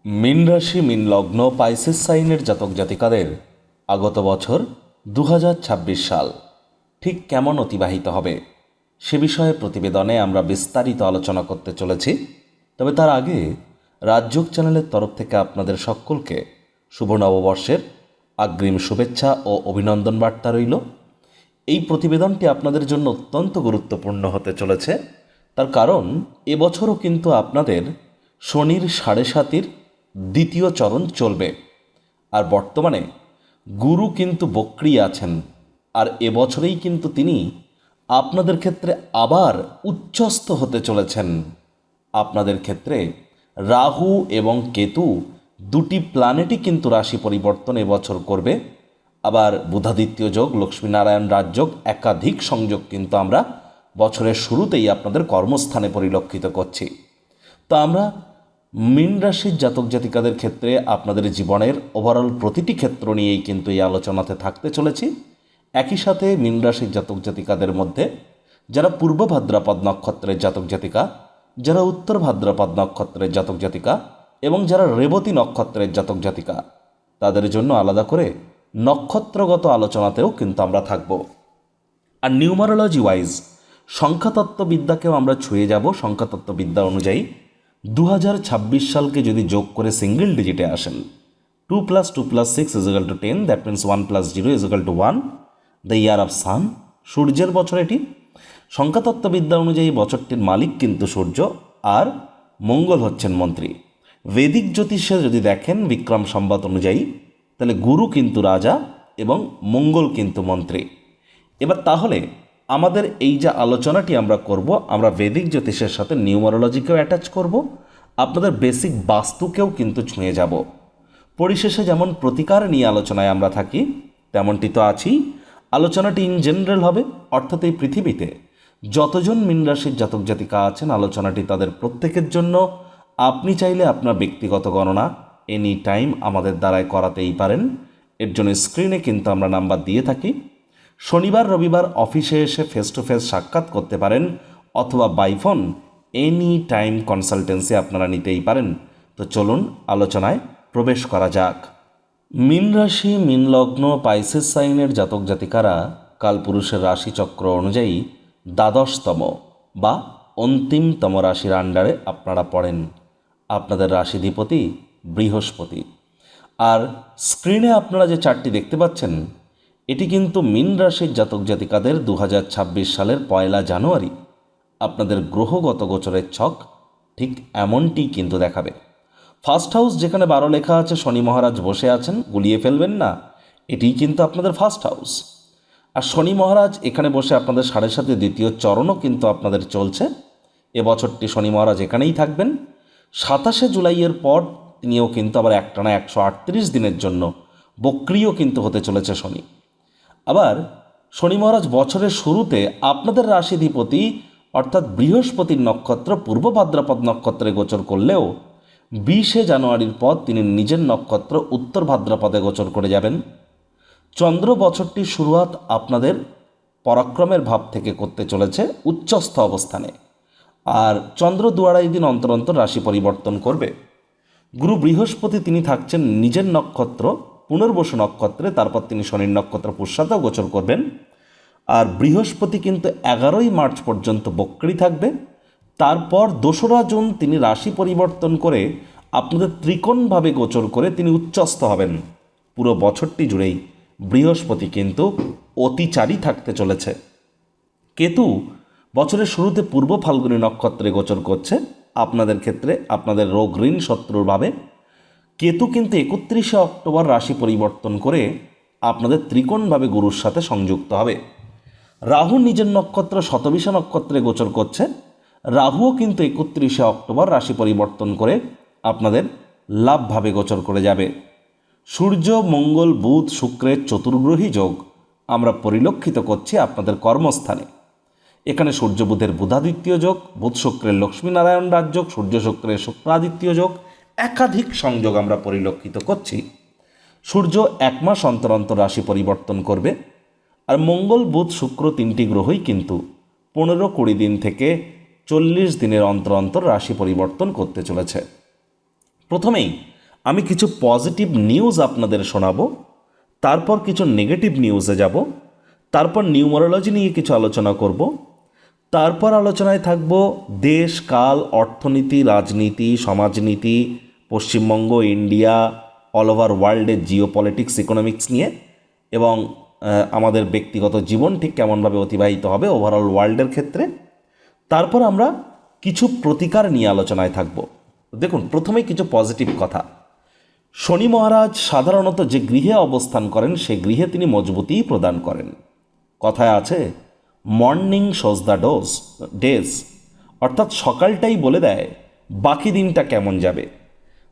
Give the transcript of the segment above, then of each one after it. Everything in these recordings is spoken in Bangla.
মীন রাশি মীন লগ্ন পাইসেস সাইনের জাতক জাতিকাদের আগত বছর 2026 সাল ঠিক কেমন অতিবাহিত হবে সে বিষয়ে প্রতিবেদনে আমরা বিস্তারিত আলোচনা করতে চলেছি। তবে তার আগে রাজযোগ চ্যানেলের তরফ থেকে আপনাদের সকলকে শুভ নববর্ষের অগ্রিম শুভেচ্ছা ও অভিনন্দন বার্তা রইল। এই প্রতিবেদনটি আপনাদের জন্য অত্যন্ত গুরুত্বপূর্ণ হতে চলেছে, তার কারণ এবছরও কিন্তু আপনাদের শনির 7.5 দ্বিতীয় চরণ চলবে। আর বর্তমানে গুরু কিন্তু বক্রী আছেন, আর এবছরেই কিন্তু তিনি আপনাদের ক্ষেত্রে আবার উচ্চস্থ হতে চলেছেন। আপনাদের ক্ষেত্রে রাহু এবং কেতু দুটি প্ল্যানেটই কিন্তু রাশি পরিবর্তন এবছর করবে। আবার বুধাদিত্য যোগ, লক্ষ্মীনারায়ণ রাজযোগ, একাধিক সংযোগ কিন্তু আমরা বছরের শুরুতেই আপনাদের কর্মস্থানে পরিলক্ষিত করছি। তো আমরা মীন রাশির জাতক জাতিকাদের ক্ষেত্রে আপনাদের জীবনের ওভারঅল প্রতিটি ক্ষেত্র নিয়েই কিন্তু এই আলোচনাতে থাকতে চলেছি। একই সাথে মীন রাশির জাতক জাতিকাদের মধ্যে যারা পূর্ব ভাদ্রপদ নক্ষত্রের জাতক জাতিকা, যারা উত্তর ভাদ্রপদ নক্ষত্রের জাতক জাতিকা এবং যারা রেবতী নক্ষত্রের জাতক জাতিকা, তাদের জন্য আলাদা করে নক্ষত্রগত আলোচনাতেও কিন্তু আমরা থাকব। আর নিউমারোলজি ওয়াইজ সংখ্যাতত্ত্ববিদ্যাকেও আমরা ছুঁয়ে যাব। সংখ্যাতত্ত্ববিদ্যা অনুযায়ী 2026 সালকে যদি যোগ করে সিঙ্গেল ডিজিটে আসেন, 2 + 2 + 6 = 10, that means 1 + 0 = 1, the year of sun, সূর্যের বছর এটি। সংখ্যাতত্ত্ববিদ্যা অনুযায়ী বছরটির মালিক কিন্তু সূর্য, আর মঙ্গল হচ্ছেন মন্ত্রী। বৈদিক জ্যোতিষে যদি দেখেন বিক্রম সম্বত অনুযায়ী, তাহলে গুরু কিন্তু রাজা এবং মঙ্গল কিন্তু মন্ত্রী। এবার তাহলে আমাদের এই যে আলোচনাটি আমরা করব, আমরা বৈদিক জ্যোতিষের সাথে নিউমারোলজিকেও অ্যাটাচ করব, আপনাদের বেসিক বাস্তুকেও কিন্তু ছুঁয়ে যাব। পরিশেষে যেমন প্রতিকার নিয়ে আলোচনায় আমরা থাকি, তেমনটি তো আছেই। আলোচনাটি ইন জেনারেল হবে, অর্থাৎ এই পৃথিবীতে যতজন মীন রাশির জাতক জাতিকা আছেন, আলোচনাটি তাদের প্রত্যেকের জন্য। আপনি চাইলে আপনার ব্যক্তিগত গণনা এনি টাইম আমাদের দ্বারাই করাতেই পারেন। এর জন্য স্ক্রিনে কিন্তু আমরা নাম্বার দিয়ে থাকি। শনিবার রবিবার অফিসে এসে ফেস টু ফেস সাক্ষাৎ করতে পারেন, অথবা by phone any time consultancy আপনারা নিতেই পারেন। তো চলুন আলোচনায় প্রবেশ করা যাক। মীন রাশি মীন লগ্ন পাইসেস সাইনের জাতক জাতিকারা কালপুরুষের রাশিচক্র অনুযায়ী দ্বাদশতম বা অন্তিমতম রাশির আন্ডারে আপনারা পড়েন। আপনাদের রাশিধিপতি বৃহস্পতি। আর স্ক্রিনে আপনারা যে চার্টটি দেখতে পাচ্ছেন, এটি কিন্তু মীন রাশির জাতক জাতিকাদের 2026 সালের 1 জানুয়ারি আপনাদের গ্রহগত গোচরের ছক ঠিক এমনটি কিন্তু দেখাবে। ফার্স্ট হাউস যেখানে 12 লেখা আছে, শনি মহারাজ বসে আছেন, গুলিয়ে ফেলবেন না, এটিই কিন্তু আপনাদের ফার্স্ট হাউস। আর শনি মহারাজ এখানে বসে আপনাদের 7.5 দ্বিতীয় চরণও কিন্তু আপনাদের চলছে। এবছরটি শনি মহারাজ এখানেই থাকবেন। 27 জুলাইয়ের পর তিনিও কিন্তু আবার একটানা 138 দিনের জন্য বক্রিয় কিন্তু হতে চলেছে শনি। আবার শনি মহারাজ বছরের শুরুতে আপনাদের রাশিধিপতি অর্থাৎ বৃহস্পতির নক্ষত্র পূর্ব ভাদ্রপদ নক্ষত্রে গোচর করলেও 20 জানুয়ারির পর তিনি নিজের নক্ষত্র উত্তর ভাদ্রপদে গোচর করে যাবেন। চন্দ্র বছরটির শুরুয়াত আপনাদের পরাক্রমের ভাব থেকে করতে চলেছে উচ্চস্থ অবস্থানে। আর চন্দ্র 2-2.5 দিন অন্তর অন্তর রাশি পরিবর্তন করবে। গুরু বৃহস্পতি তিনি থাকছেন নিজের নক্ষত্র পুনর্বসু নক্ষত্রে, তারপর তিনি শনির নক্ষত্র পুষ্যাতেও গোচর করবেন। আর বৃহস্পতি কিন্তু 11 মার্চ পর্যন্ত বক্রী থাকবে। তারপর 2রা জুন তিনি রাশি পরিবর্তন করে আপনাদের ত্রিকোণভাবে গোচর করে তিনি উচ্চস্থ হবেন। পুরো বছরটি জুড়েই বৃহস্পতি কিন্তু অতিচারী থাকতে চলেছে। কেতু বছরের শুরুতে পূর্ব ফাল্গুনী নক্ষত্রে গোচর করছে আপনাদের ক্ষেত্রে, আপনাদের রোগ ঋণ শত্রুর ভাবে। কেতু কিন্তু 31 অক্টোবর রাশি পরিবর্তন করে আপনাদের ত্রিকোণভাবে গুরুর সাথে সংযুক্ত হবে। রাহু নিজের নক্ষত্র শতবিশা নক্ষত্রে গোচর করছে। রাহুও কিন্তু 31 অক্টোবর রাশি পরিবর্তন করে আপনাদের লাভভাবে গোচর করে যাবে। সূর্য মঙ্গল বুধ শুক্রের চতুর্গ্রহী যোগ আমরা পরিলক্ষিত করছি আপনাদের কর্মস্থানে। এখানে সূর্য বুধের বুধাদিত্য যোগ, বুধ শুক্রের লক্ষ্মীনারায়ণ রাজযোগ, সূর্য শুক্রের শুক্রাদিত্য যোগ, একাধিক সংযোগ আমরা পরিলক্ষিত করছি। সূর্য 1 মাস অন্তর অন্তর রাশি পরিবর্তন করবে। আর মঙ্গল বুধ শুক্র 3টি গ্রহই কিন্তু 15-20 দিন থেকে 40 দিনের অন্তর অন্তর রাশি পরিবর্তন করতে চলেছে। প্রথমেই আমি কিছু পজিটিভ নিউজ আপনাদের শোনাবো, তারপর কিছু নেগেটিভ নিউজে যাব, তারপর নিউমারোলজি নিয়ে কিছু আলোচনা করব, তারপর আলোচনায় থাকব দেশ কাল, অর্থনীতি, রাজনীতি, সমাজনীতি, পশ্চিমবঙ্গ, ইন্ডিয়া, অল ওভার ওয়ার্ল্ডের জিও পলিটিক্স, ইকোনমিক্স নিয়ে, এবং আমাদের ব্যক্তিগত জীবন ঠিক কেমনভাবে অতিবাহিত হবে ওভারঅল ওয়ার্ল্ডের ক্ষেত্রে। তারপর আমরা কিছু প্রতিকার নিয়ে আলোচনায় থাকব। দেখুন, প্রথমেই কিছু পজিটিভ কথা। শনি মহারাজ সাধারণত যে গৃহে অবস্থান করেন সে গৃহে তিনি মজবুতিই প্রদান করেন। কথায় আছে মর্নিং শোজ দ্য ডেজ, অর্থাৎ সকালটাই বলে দেয় বাকি দিনটা কেমন যাবে।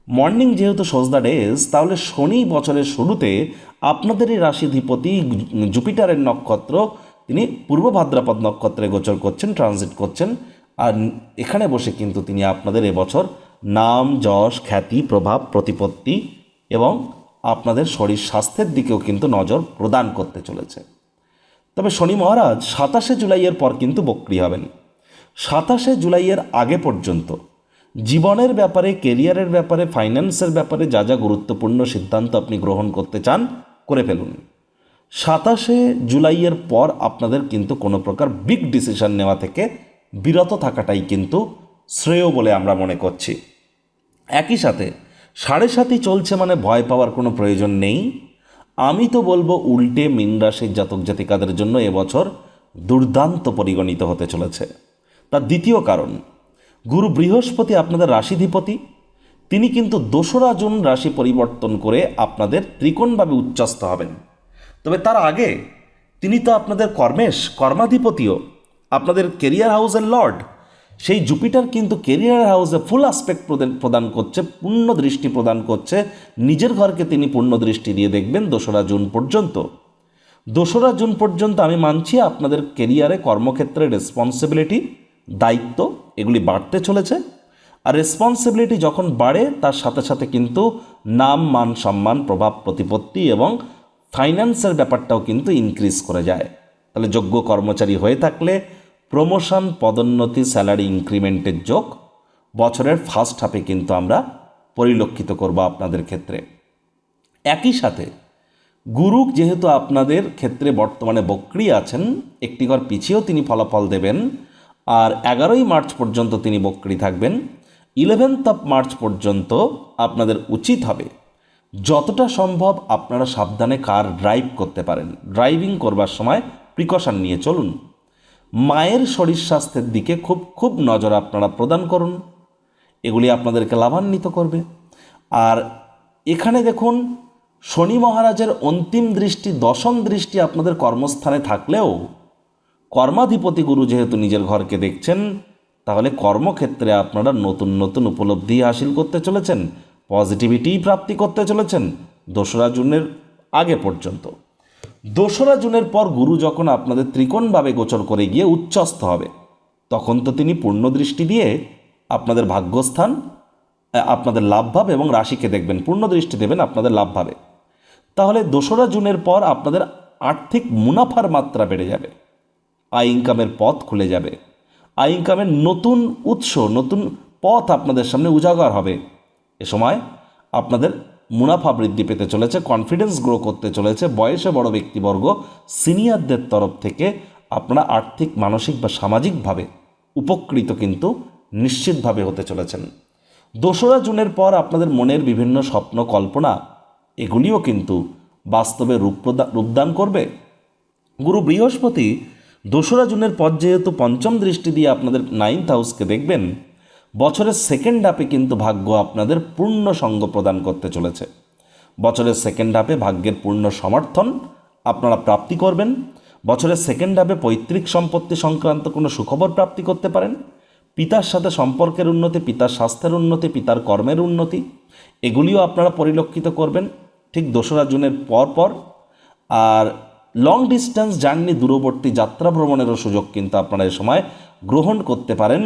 মর্নিং যেহেতু শোজ দ্য ডেজ, তাহলে শনি বছরের শুরুতে আপনাদের এই রাশিধিপতি জুপিটারের নক্ষত্র তিনি পূর্ব ভাদ্রপদ নক্ষত্রে গোচর করছেন, ট্রানজিট করছেন। আর এখানে বসে কিন্তু তিনি আপনাদের এবছর নাম, যশ, খ্যাতি, প্রভাব, প্রতিপত্তি এবং আপনাদের শরীর স্বাস্থ্যের দিকেও কিন্তু নজর প্রদান করতে চলেছে। তবে শনি মহারাজ 27শে জুলাইয়ের পর কিন্তু বক্রী হবেন। 27শে জুলাইয়ের আগে পর্যন্ত জীবনের ব্যাপারে, কেরিয়ারের ব্যাপারে, ফাইন্যান্সের ব্যাপারে যা যা গুরুত্বপূর্ণ সিদ্ধান্ত আপনি গ্রহণ করতে চান করে ফেলুন। 27শে জুলাইয়ের পর আপনাদের কিন্তু কোনো প্রকার বিগ ডিসিশন নেওয়া থেকে বিরত থাকাটাই কিন্তু শ্রেয় বলে আমরা মনে করছি। একই সাথে 7.5 চলছে মানে ভয় পাওয়ার কোনো প্রয়োজন নেই। আমি তো বলবো উল্টে মীন রাশির জাতক জাতিকাদের জন্য এবছর দুর্দান্ত পরিগণিত হতে চলেছে। তার দ্বিতীয় কারণ, গুরু বৃহস্পতি আপনাদের রাশিধিপতি, তিনি কিন্তু 2রা জুন রাশি পরিবর্তন করে আপনাদের ত্রিকোণভাবে উচ্চস্থ হবেন। তবে তার আগে তিনি তো আপনাদের কর্মাধিপতিও, আপনাদের কেরিয়ার হাউসের লর্ড। সেই জুপিটার কিন্তু কেরিয়ার হাউসে ফুল আসপেক্ট প্রদান করছে, পূর্ণ দৃষ্টি প্রদান করছে। নিজের ঘরকে তিনি পূর্ণ দৃষ্টি দিয়ে দেখবেন 2রা জুন পর্যন্ত। 2রা জুন পর্যন্ত আমি মানছি আপনাদের কেরিয়ারে, কর্মক্ষেত্রে রেসপন্সিবিলিটি, দায়িত্ব এগুলি বাড়তে চলেছে। আর রেসপন্সিবিলিটি যখন বাড়ে তার সাথে সাথে কিন্তু নাম, মান, সম্মান, প্রভাব, প্রতিপত্তি এবং ফাইন্যান্সের ব্যাপারটাও কিন্তু ইনক্রিজ করে যায়। তাহলে যোগ্য কর্মচারী হয়ে থাকলে প্রমোশন, পদোন্নতি, স্যালারি ইনক্রিমেন্টের যোগ বছরের ফার্স্ট হাফে কিন্তু আমরা পরিলক্ষিত করব আপনাদের ক্ষেত্রে। একই সাথে গুরু যেহেতু আপনাদের ক্ষেত্রে বর্তমানে বক্রী আছেন, একটি ঘর পিছিয়েও তিনি ফলাফল দেবেন। আর 11ই মার্চ পর্যন্ত তিনি বক্রী থাকবেন। 11th অফ মার্চ পর্যন্ত আপনাদের উচিত হবে যতটা সম্ভব আপনারা সাবধানে কার ড্রাইভ করতে পারেন। ড্রাইভিং করবার সময় প্রিকশন নিয়ে চলুন। মায়ের শরীর স্বাস্থ্যের দিকে খুব নজর আপনারা প্রদান করুন, এগুলি আপনাদেরকে লাভান্বিত করবে। আর এখানে দেখুন, শনি মহারাজের অন্তিম দৃষ্টি, দশম দৃষ্টি আপনাদের কর্মস্থানে থাকলেও কর্মাধিপতি গুরু যেহেতু নিজের ঘরকে দেখছেন, তাহলে কর্মক্ষেত্রে আপনারা নতুন নতুন উপলব্ধি হাসিল করতে চলেছেন, পজিটিভিটি প্রাপ্তি করতে চলেছেন 2রা জুনের আগে পর্যন্ত। 2রা জুনের পর গুরু যখন আপনাদের ত্রিকোণভাবে গোচর করে গিয়ে উচ্চস্থ হবে, তখন তো তিনি পূর্ণ দৃষ্টি দিয়ে আপনাদের ভাগ্যস্থান, আপনাদের লাভভাব এবং রাশিকে দেখবেন, পূর্ণ দৃষ্টি দেবেন আপনাদের লাভভাবে। তাহলে 2রা জুনের পর আপনাদের আর্থিক মুনাফার মাত্রা বেড়ে যাবে, আয় ইনকামের পথ খুলে যাবে, আয় ইনকামের নতুন উৎস, নতুন পথ আপনাদের সামনে উজাগর হবে। এ সময় আপনাদের মুনাফা বৃদ্ধি পেতে চলেছে, কনফিডেন্স গ্রো করতে চলেছে। বয়সে বড় ব্যক্তিবর্গ, সিনিয়রদের তরফ থেকে আপনারা আর্থিক, মানসিক বা সামাজিকভাবে উপকৃত কিন্তু নিশ্চিতভাবে হতে চলেছেন। 2রা জুনের পর আপনাদের মনের বিভিন্ন স্বপ্ন, কল্পনা এগুলিও কিন্তু বাস্তবে রূপদান করবে। গুরু বৃহস্পতি 2রা জুনের পর যেহেতু পঞ্চম দৃষ্টি দিয়ে আপনাদের 9th হাউসকে দেখবেন, বছরের সেকেন্ড হাফে কিন্তু ভাগ্য আপনাদের পূর্ণ সঙ্গ প্রদান করতে চলেছে। বছরের সেকেন্ড হাফে ভাগ্যের পূর্ণ সমর্থন আপনারা প্রাপ্তি করবেন। বছরের সেকেন্ড হাফে পৈতৃক সম্পত্তি সংক্রান্ত কোনো সুখবর প্রাপ্তি করতে পারেন। পিতার সাথে সম্পর্কের উন্নতি, পিতার স্বাস্থ্যের উন্নতি, পিতার কর্মের উন্নতি এগুলিও আপনারা পরিলক্ষিত করবেন ঠিক 2রা জুনের পর। আর লং ডিস্টেন্স জার্নি, দূরবর্তী যাত্রা ভ্রমণেরও সুযোগ কিন্তু আপনারা এ সময় গ্রহণ করতে পারেন।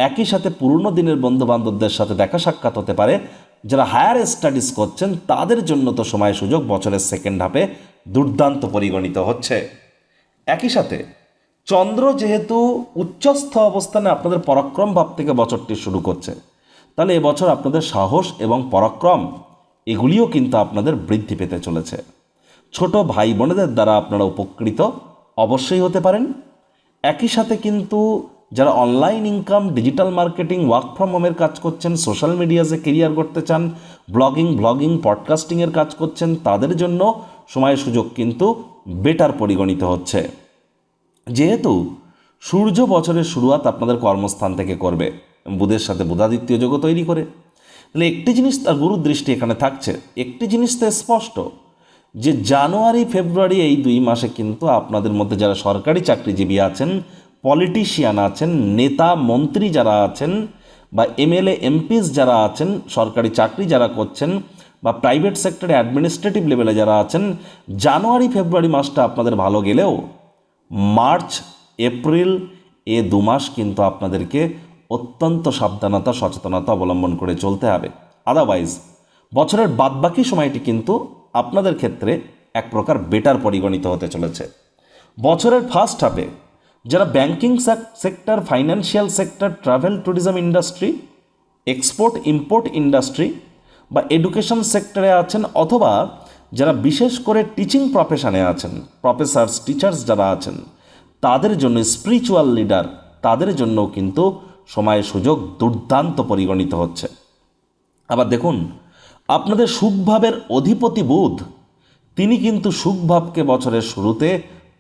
একই সাথে পুরনো দিনের বন্ধুবান্ধবদের সাথে দেখা সাক্ষাৎ হতে পারে। যারা হায়ার স্টাডিজ করছেন তাদের জন্য তো সময় সুযোগ বছরের সেকেন্ড হাফে দুর্দান্ত পরিগণিত হচ্ছে। একই সাথে চন্দ্র যেহেতু উচ্চস্থ অবস্থানে আপনাদের পরাক্রম ভাব থেকে বছরটি শুরু করছে, তাহলে এবছর আপনাদের সাহস এবং পরাক্রম এগুলিও কিন্তু আপনাদের বৃদ্ধি পেতে চলেছে। ছোট ভাই বোনেদের দ্বারা আপনারা উপকৃত অবশ্যই হতে পারেন। একই সাথে কিন্তু যারা online income, digital marketing, work from হোমের কাজ করছেন, সোশ্যাল মিডিয়াতে কেরিয়ার করতে চান, ব্লগিং, পডকাস্টিংয়ের কাজ করছেন, তাদের জন্য সময় সুযোগ কিন্তু বেটার পরিগণিত হচ্ছে। যেহেতু সূর্য বছরের শুরুয়াত আপনাদের কর্মস্থান থেকে করবে বুধের সাথে বুধাদিত্য যোগও তৈরি করে, তাহলে একটি জিনিস তার গুরুর দৃষ্টি এখানে থাকছে, একটি জিনিস তো স্পষ্ট যে জানুয়ারি ফেব্রুয়ারি এই 2 মাসে কিন্তু আপনাদের মধ্যে যারা সরকারি চাকরিজীবী আছেন, পলিটিশিয়ান আছেন, নেতা মন্ত্রী যারা আছেন, বা এমএলএ এমপিস যারা আছেন, সরকারি চাকরি যারা করছেন, বা প্রাইভেট সেক্টরে অ্যাডমিনিস্ট্রেটিভ লেভেলে যারা আছেন, জানুয়ারি ফেব্রুয়ারি মাসটা আপনাদের ভালো গেলেও মার্চ এপ্রিল 2 মাস কিন্তু আপনাদেরকে অত্যন্ত সাবধানতা সচেতনতা অবলম্বন করে চলতে হবে। আদারওয়াইজ বছরের বাদবাকি সময়টি কিন্তু আপনাদের ক্ষেত্রে এক প্রকার বেটার পরিগণিত হতে চলেছে। বছরের ফার্স্ট হাফে যারা banking sector, financial sector, travel tourism industry, export import industry বা এডুকেশন সেক্টরে আছেন, অথবা যারা বিশেষ করে টিচিং প্রফেশনে আছেন, প্রফেসর্স, টিচার্স যারা আছেন, তাদের জন্য, স্পিরিচুয়াল লিডার, তাদের জন্য কিন্তু সময় সুযোগ দুর্দান্ত পরিগণিত হচ্ছে। আবার দেখুন, আপনাদের সুখভাবের অধিপতি বুধ, তিনি কিন্তু সুখভাবকে বছরের শুরুতে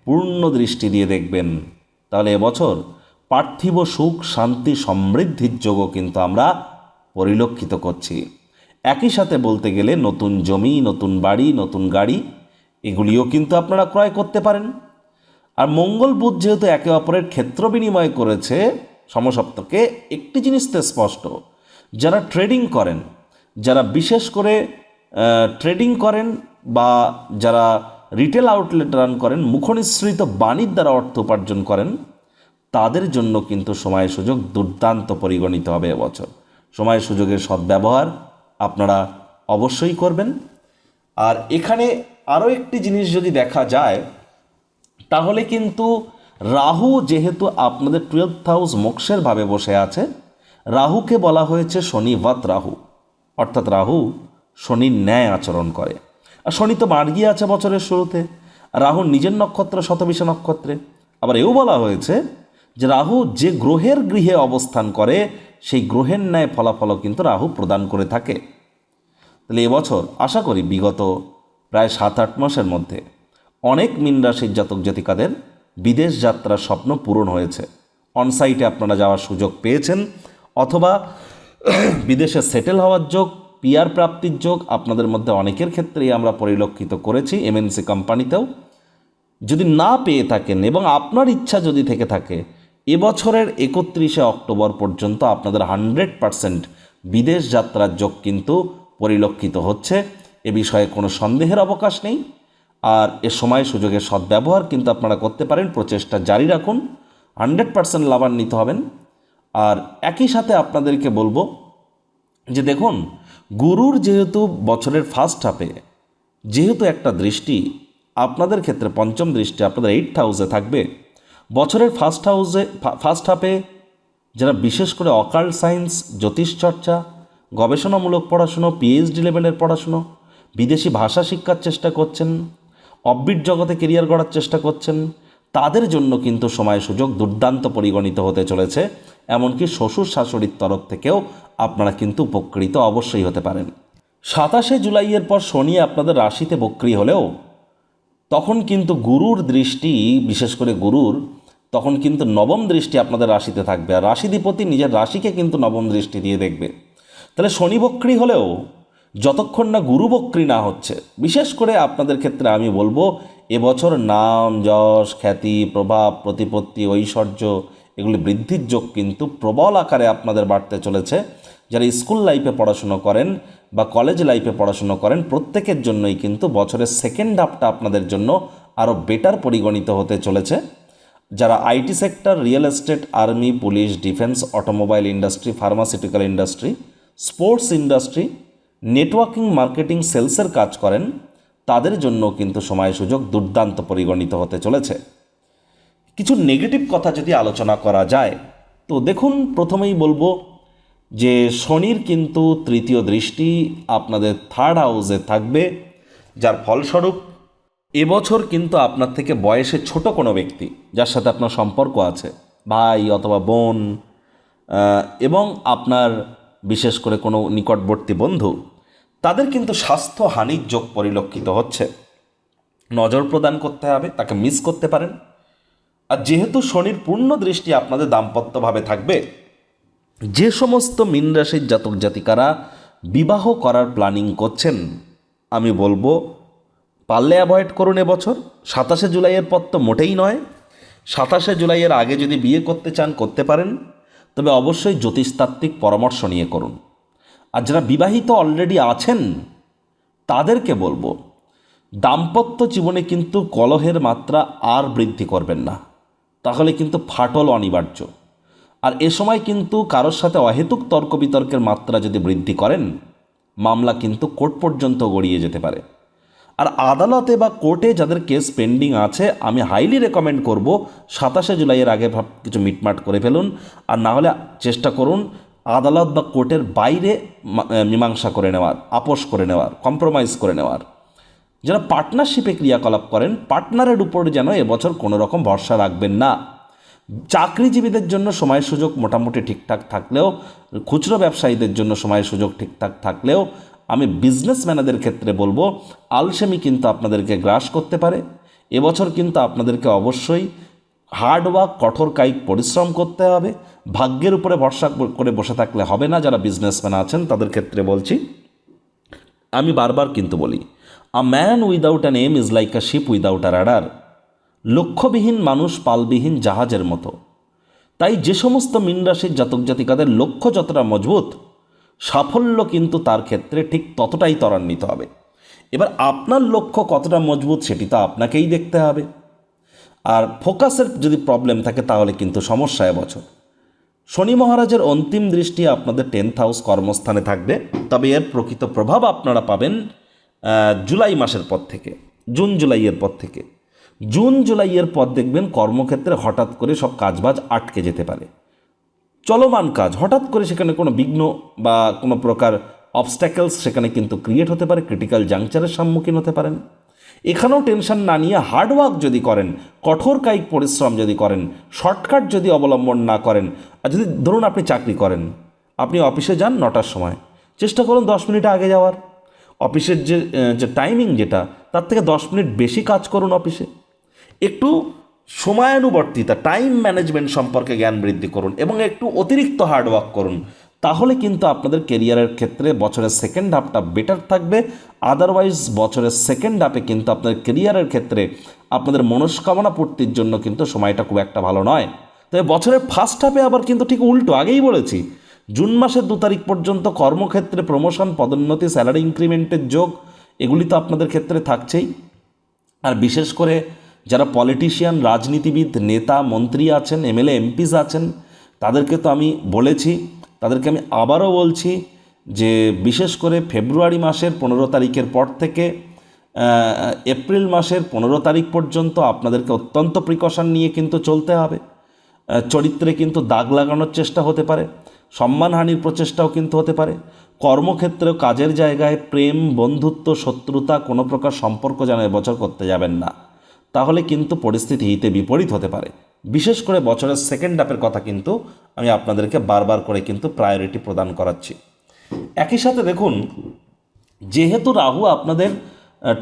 পূর্ণ দৃষ্টি দিয়ে দেখবেন। তাহলে এবছর পার্থিব সুখ, শান্তি, সমৃদ্ধির যোগও কিন্তু আমরা পরিলক্ষিত করছি। একই সাথে বলতে গেলে নতুন জমি, নতুন বাড়ি, নতুন গাড়ি, এগুলিও কিন্তু আপনারা ক্রয় করতে পারেন। আর মঙ্গল বুধ যেহেতু একে অপরের ক্ষেত্র বিনিময় করেছে সমসপ্তকে, একটি জিনিস তো স্পষ্ট, যারা ট্রেডিং করেন, যারা বিশেষ করে ট্রেডিং করেন বা যারা রিটেল আউটলেট রান করেন, মুখনিসৃত বাণীর দ্বারা অর্থ উপার্জন করেন, তাদের জন্য কিন্তু সময় সুযোগ দুর্দান্ত পরিগণিত হবে এবছর। সময় সুযোগের সদ্ব্যবহার আপনারা অবশ্যই করবেন। আর এখানে আরও একটি জিনিস যদি দেখা যায়, তাহলে কিন্তু রাহু যেহেতু আপনাদের 12th হাউস মোক্ষের ভাবে বসে আছে, রাহুকে বলা হয়েছে শনিবৎ রাহু, অর্থাৎ রাহু শনির ন্যায় আচরণ করে। আর শনি তো মার্গী আছে বছরের শুরুতে, রাহু নিজের নক্ষত্র শতবিশা নক্ষত্রে। আবার এও বলা হয়েছে যে রাহু যে গ্রহের গৃহে অবস্থান করে, সেই গ্রহের ন্যায় ফলাফলও কিন্তু রাহু প্রদান করে থাকে। তাহলে এবছর আশা করি বিগত প্রায় 7-8 মাসের মধ্যে অনেক মীন রাশির জাতক জাতিকাদের বিদেশ যাত্রার স্বপ্ন পূরণ হয়েছে। অনসাইটে আপনারা যাওয়ার সুযোগ পেয়েছেন, অথবা বিদেশে সেটেল হওয়ার যোগ, পিআর প্রাপ্তির যোগ আপনাদের মধ্যে অনেকের ক্ষেত্রেই আমরা পরিলক্ষিত করেছি। এমএনসি কোম্পানিতেও যদি না পেয়ে থাকেন এবং আপনার ইচ্ছা যদি থেকে থাকে, এবছরের 31শে অক্টোবর পর্যন্ত আপনাদের 100% বিদেশ যাত্রার যোগ কিন্তু পরিলক্ষিত হচ্ছে। এ বিষয়ে কোনো সন্দেহের অবকাশ নেই। আর এ সময় সুযোগের সদ্ব্যবহার কিন্তু আপনারা করতে পারেন, প্রচেষ্টা জারি রাখুন, 100% লাভান্বিত হবেন। আর একই সাথে আপনাদেরকে বলবো যে দেখুন, গুরুর যেহেতু বছরের ফার্স্ট হাফে যেহেতু একটা দৃষ্টি আপনাদের ক্ষেত্রে, পঞ্চম দৃষ্টি আপনাদের 8th হাউসে থাকবে, বছরের ফার্স্ট হাফে যারা বিশেষ করে অকাল্ট সায়েন্স, জ্যোতিষ চর্চা, গবেষণামূলক পড়াশুনো, পিএইচডি লেভেলের পড়াশুনো, বিদেশি ভাষা শিক্ষার চেষ্টা করছেন, অফবিট জগতে কেরিয়ার গড়ার চেষ্টা করছেন, তাদের জন্য কিন্তু সময় সুযোগ দুর্দান্ত পরিগণিত হতে চলেছে। এমনকি শ্বশুর শাশুড়ির তরফ থেকেও আপনারা কিন্তু উপকৃত অবশ্যই হতে পারেন। 27শে জুলাইয়ের পর শনি আপনাদের রাশিতে বক্রী হলেও তখন কিন্তু গুরুর দৃষ্টি, বিশেষ করে গুরুর তখন কিন্তু নবম দৃষ্টি আপনাদের রাশিতে থাকবে। আর রাশিধিপতি নিজের রাশিকে কিন্তু নবম দৃষ্টি দিয়ে দেখবে। তাহলে শনি বক্রী হলেও যতক্ষণ না গুরু বক্রী না হচ্ছে, বিশেষ করে আপনাদের ক্ষেত্রে আমি বলবো এবছর নাম, যশ, খ্যাতি, প্রভাব, প্রতিপত্তি, ঐশ্বর্য এগুলি বৃদ্ধির যোগ কিন্তু প্রবল আকারে আপনাদের বাড়তে চলেছে। যারা স্কুল লাইফে পড়াশুনো করেন বা কলেজ লাইফে পড়াশুনো করেন, প্রত্যেকের জন্যই কিন্তু বছরের সেকেন্ড হাফটা আপনাদের জন্য আরও বেটার পরিগণিত হতে চলেছে। যারা IT sector, real estate, army, police, defence, automobile industry, pharmaceutical industry, sports industry, networking, marketing, সেলসের কাজ করেন, তাদের জন্য কিন্তু সময় সুযোগ দুর্দান্ত পরিগণিত হতে চলেছে। কিছু নেগেটিভ কথা যদি আলোচনা করা যায়, তো দেখুন, প্রথমেই বলবো যে শনির কিন্তু তৃতীয় দৃষ্টি আপনাদের থার্ড হাউসে থাকবে, যার ফলস্বরূপ এবছর কিন্তু আপনার থেকে বয়সে ছোট কোনো ব্যক্তি যার সাথে আপনার সম্পর্ক আছে, ভাই অথবা বোন, এবং আপনার বিশেষ করে কোনো নিকটবর্তী বন্ধু, তাদের কিন্তু স্বাস্থ্যহানির যোগ পরিলক্ষিত হচ্ছে। নজর প্রদান করতে হবে, তাকে মিস করতে পারেন। আর যেহেতু শনির পূর্ণ দৃষ্টি আপনাদের দাম্পত্যভাবে থাকবে, যে সমস্ত মীন রাশির জাতক জাতিকারা বিবাহ করার প্ল্যানিং করছেন, আমি বলবো পারলে অ্যাভয়েড করুন এবছর। 27শে জুলাইয়ের পর তো মোটেই নয়। 27শে জুলাইয়ের আগে যদি বিয়ে করতে চান করতে পারেন, তবে অবশ্যই জ্যোতিষতাত্ত্বিক পরামর্শ নিয়ে করুন। আর যারা বিবাহিত অলরেডি আছেন তাদেরকে বলবো দাম্পত্য জীবনে কিন্তু কলহের মাত্রা আর বৃদ্ধি করবেন না, তাহলে কিন্তু ফাটল অনিবার্য। আর এ সময় কিন্তু কারোর সাথে অহেতুক তর্ক বিতর্কের মাত্রা যদি বৃদ্ধি করেন, মামলা কিন্তু কোর্ট পর্যন্ত গড়িয়ে যেতে পারে। আর আদালতে বা কোর্টে যাদের কেস পেন্ডিং আছে, আমি হাইলি রেকমেন্ড করব 27শে জুলাইয়ের আগে কিছু মিটমাট করে ফেলুন। আর না হলে চেষ্টা করুন আদালত বা কোর্টের বাইরে মীমাংসা করে নেওয়ার, আপোষ করে নেওয়ার, কম্প্রোমাইজ করে নেওয়ার। যারা পার্টনারশিপে ক্রিয়াকলাপ করেন, পার্টনারের উপর যেন এবছর কোনো রকম ভরসা রাখবেন না। চাকরিজীবীদের জন্য সময় সুযোগ মোটামুটি ঠিকঠাক থাকলেও, খুচরো ব্যবসায়ীদের জন্য সময় সুযোগ ঠিকঠাক থাকলেও, আমি বিজনেসম্যানদের ক্ষেত্রে বলবো আলসেমি কিন্তু আপনাদেরকে গ্রাস করতে পারে। এবছর কিন্তু আপনাদেরকে অবশ্যই হার্ডওয়ার্ক, কঠোর কায়িক পরিশ্রম করতে হবে। ভাগ্যের উপরে ভরসা করে বসে থাকলে হবে না। যারা বিজনেসম্যান আছেন তাদের ক্ষেত্রে বলছি, আমি বারবার কিন্তু বলি, a man without an aim is like a ship without a rudder. লক্ষ্যবিহীন মানুষ পালবিহীন জাহাজের মতো। তাই যে সমস্ত মীন রাশির জাতক জাতিকাদের লক্ষ্য যতটা মজবুত, সাফল্য কিন্তু তার ক্ষেত্রে ঠিক ততটাই ত্বরান্বিত হবে। এবার আপনার লক্ষ্য কতটা মজবুত সেটি তো আপনাকেই দেখতে হবে। আর ফোকাসের যদি প্রবলেম থাকে তাহলে কিন্তু সমস্যা এবছর। শনি মহারাজের অন্তিম দৃষ্টি আপনাদের 10th হাউস কর্মস্থানে থাকবে, তবে এর প্রকৃত প্রভাব আপনারা পাবেন জুলাই মাসের পর থেকে, জুন জুলাইয়ের পর থেকে। জুন জুলাইয়ের পর দেখবেন কর্মক্ষেত্রে হঠাৎ করে সব কাজবাজ আটকে যেতে পারে। চলমান কাজ হঠাৎ করে সেখানে কোনো বিঘ্ন বা কোনো প্রকার অবস্ট্যাকলস সেখানে কিন্তু ক্রিয়েট হতে পারে, ক্রিটিক্যাল জাংচারের সম্মুখীন হতে পারেন। এখানেও টেনশন না নিয়ে হার্ডওয়ার্ক যদি করেন, কঠোর কায়িক পরিশ্রম যদি করেন, শর্টকাট যদি অবলম্বন না করেন, আর যদি ধরুন আপনি চাকরি করেন, আপনি অফিসে যান 9টার সময়, চেষ্টা করুন 10 মিনিট আগে যাওয়ার। অফিসের যে টাইমিং যেটা, তার থেকে 10 মিনিট বেশি কাজ করুন অফিসে। একটু সময়ানুবর্তিতা, টাইম ম্যানেজমেন্ট সম্পর্কে জ্ঞান বৃদ্ধি করুন এবং একটু অতিরিক্ত হার্ডওয়ার্ক করুন। তাহলে কিন্তু আপনাদের কেরিয়ারের ক্ষেত্রে বছরের সেকেন্ড হাফটা বেটার থাকবে। আদারওয়াইজ বছরের সেকেন্ড হাফে কিন্তু আপনাদের কেরিয়ারের ক্ষেত্রে আপনাদের মনস্কামনা পূর্তির জন্য কিন্তু সময়টা খুব একটা ভালো নয়। তবে বছরের ফার্স্ট হাফে আবার কিন্তু ঠিক উল্টো, আগেই বলেছি, জুন মাসের 2 তারিখ পর্যন্ত কর্মক্ষেত্রে প্রমোশন, পদোন্নতি, স্যালারি ইনক্রিমেন্টের যোগ, এগুলি তো আপনাদের ক্ষেত্রে থাকছেই। আর বিশেষ করে যারা পলিটিশিয়ান, রাজনীতিবিদ, নেতা, মন্ত্রী আছেন, এমএলএ, এমপিস আছেন, তাদেরকে তো আমি বলেছি, তাদেরকে আমি আবারও বলছি যে বিশেষ করে ফেব্রুয়ারি মাসের 15 তারিখের পর থেকে এপ্রিল মাসের 15 তারিখ পর্যন্ত আপনাদেরকে অত্যন্ত প্রিকশন নিয়ে কিন্তু চলতে হবে। চরিত্রে কিন্তু দাগ লাগানোর চেষ্টা হতে পারে, সম্মানহানির প্রচেষ্টাও কিন্তু হতে পারে। কর্মক্ষেত্রেও কাজের জায়গায় প্রেম, বন্ধুত্ব, শত্রুতা, কোনো প্রকার সম্পর্ক যেন এবছর করতে যাবেন না, তাহলে কিন্তু পরিস্থিতি হিতে বিপরীত হতে পারে। বিশেষ করে বছরের সেকেন্ড হাফের কথা কিন্তু আমি আপনাদেরকে বারবার করে কিন্তু প্রায়োরিটি প্রদান করাচ্ছি। একই সাথে দেখুন, যেহেতু রাহু আপনাদের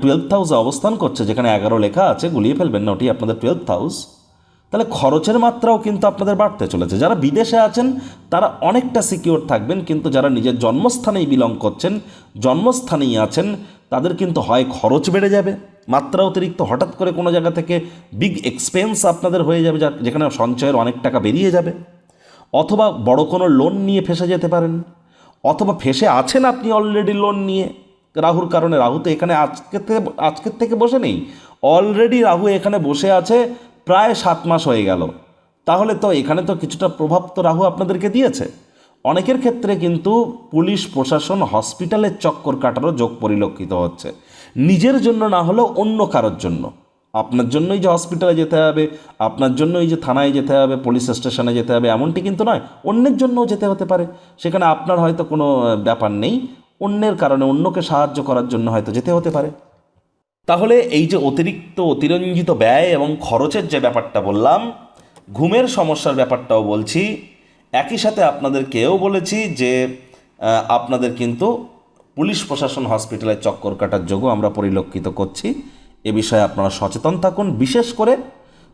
12th হাউসে অবস্থান করছে, যেখানে 11 লেখা আছে, গুলিয়ে ফেলবেন না, ওটি আপনাদের 12th হাউস, তাহলে খরচের মাত্রাও কিন্তু আপনাদের বাড়তে চলেছে। যারা বিদেশে আছেন তারা অনেকটা সিকিওর থাকবেন, কিন্তু যারা নিজের জন্মস্থানেই বিলং করছেন, জন্মস্থানেই আছেন, তাদের কিন্তু হয় খরচ বেড়ে যাবে মাত্রা অতিরিক্ত, হঠাৎ করে কোনো জায়গা থেকে বিগ এক্সপেন্স আপনাদের হয়ে যাবে, যেখানে সঞ্চয়ের অনেক টাকা বেরিয়ে যাবে, অথবা বড় কোনো লোন নিয়ে ফেসে যেতে পারেন, অথবা ফেসে আছেন আপনি অলরেডি লোন নিয়ে রাহুর কারণে। রাহু তো এখানে আজকের থেকে বসে নেই, অলরেডি রাহু এখানে বসে আছে প্রায় 7 মাস হয়ে গেল। তাহলে তো এখানে তো কিছুটা প্রভাব তো রাহু আপনাদেরকে দিয়েছে। অনেকের ক্ষেত্রে কিন্তু পুলিশ প্রশাসন, হসপিটালের চক্কর কাটারও যোগ পরিলক্ষিত হচ্ছে, নিজের জন্য না হলেও অন্য কারোর জন্য। আপনার জন্যই যে হসপিটালে যেতে হবে, আপনার জন্যই যে থানায় যেতে হবে, পুলিশ স্টেশনে যেতে হবে, এমনটি কিন্তু নয়। অন্যের জন্যও যেতে হতে পারে, সেখানে আপনার হয়তো কোনো ব্যাপার নেই, অন্যের কারণে অন্যকে সাহায্য করার জন্য হয়তো যেতে হতে পারে। তাহলে এই যে অতিরঞ্জিত ব্যয় এবং খরচের যে ব্যাপারটা বললাম, ঘুমের সমস্যার ব্যাপারটাও বলছি, একই সাথে আপনাদেরকেও বলেছি যে আপনাদের কিন্তু পুলিশ প্রশাসন হসপিটালে চক্কর কাটার যোগও আমরা পরিলক্ষিত করছি। এ বিষয়ে আপনারা সচেতন থাকুন, বিশেষ করে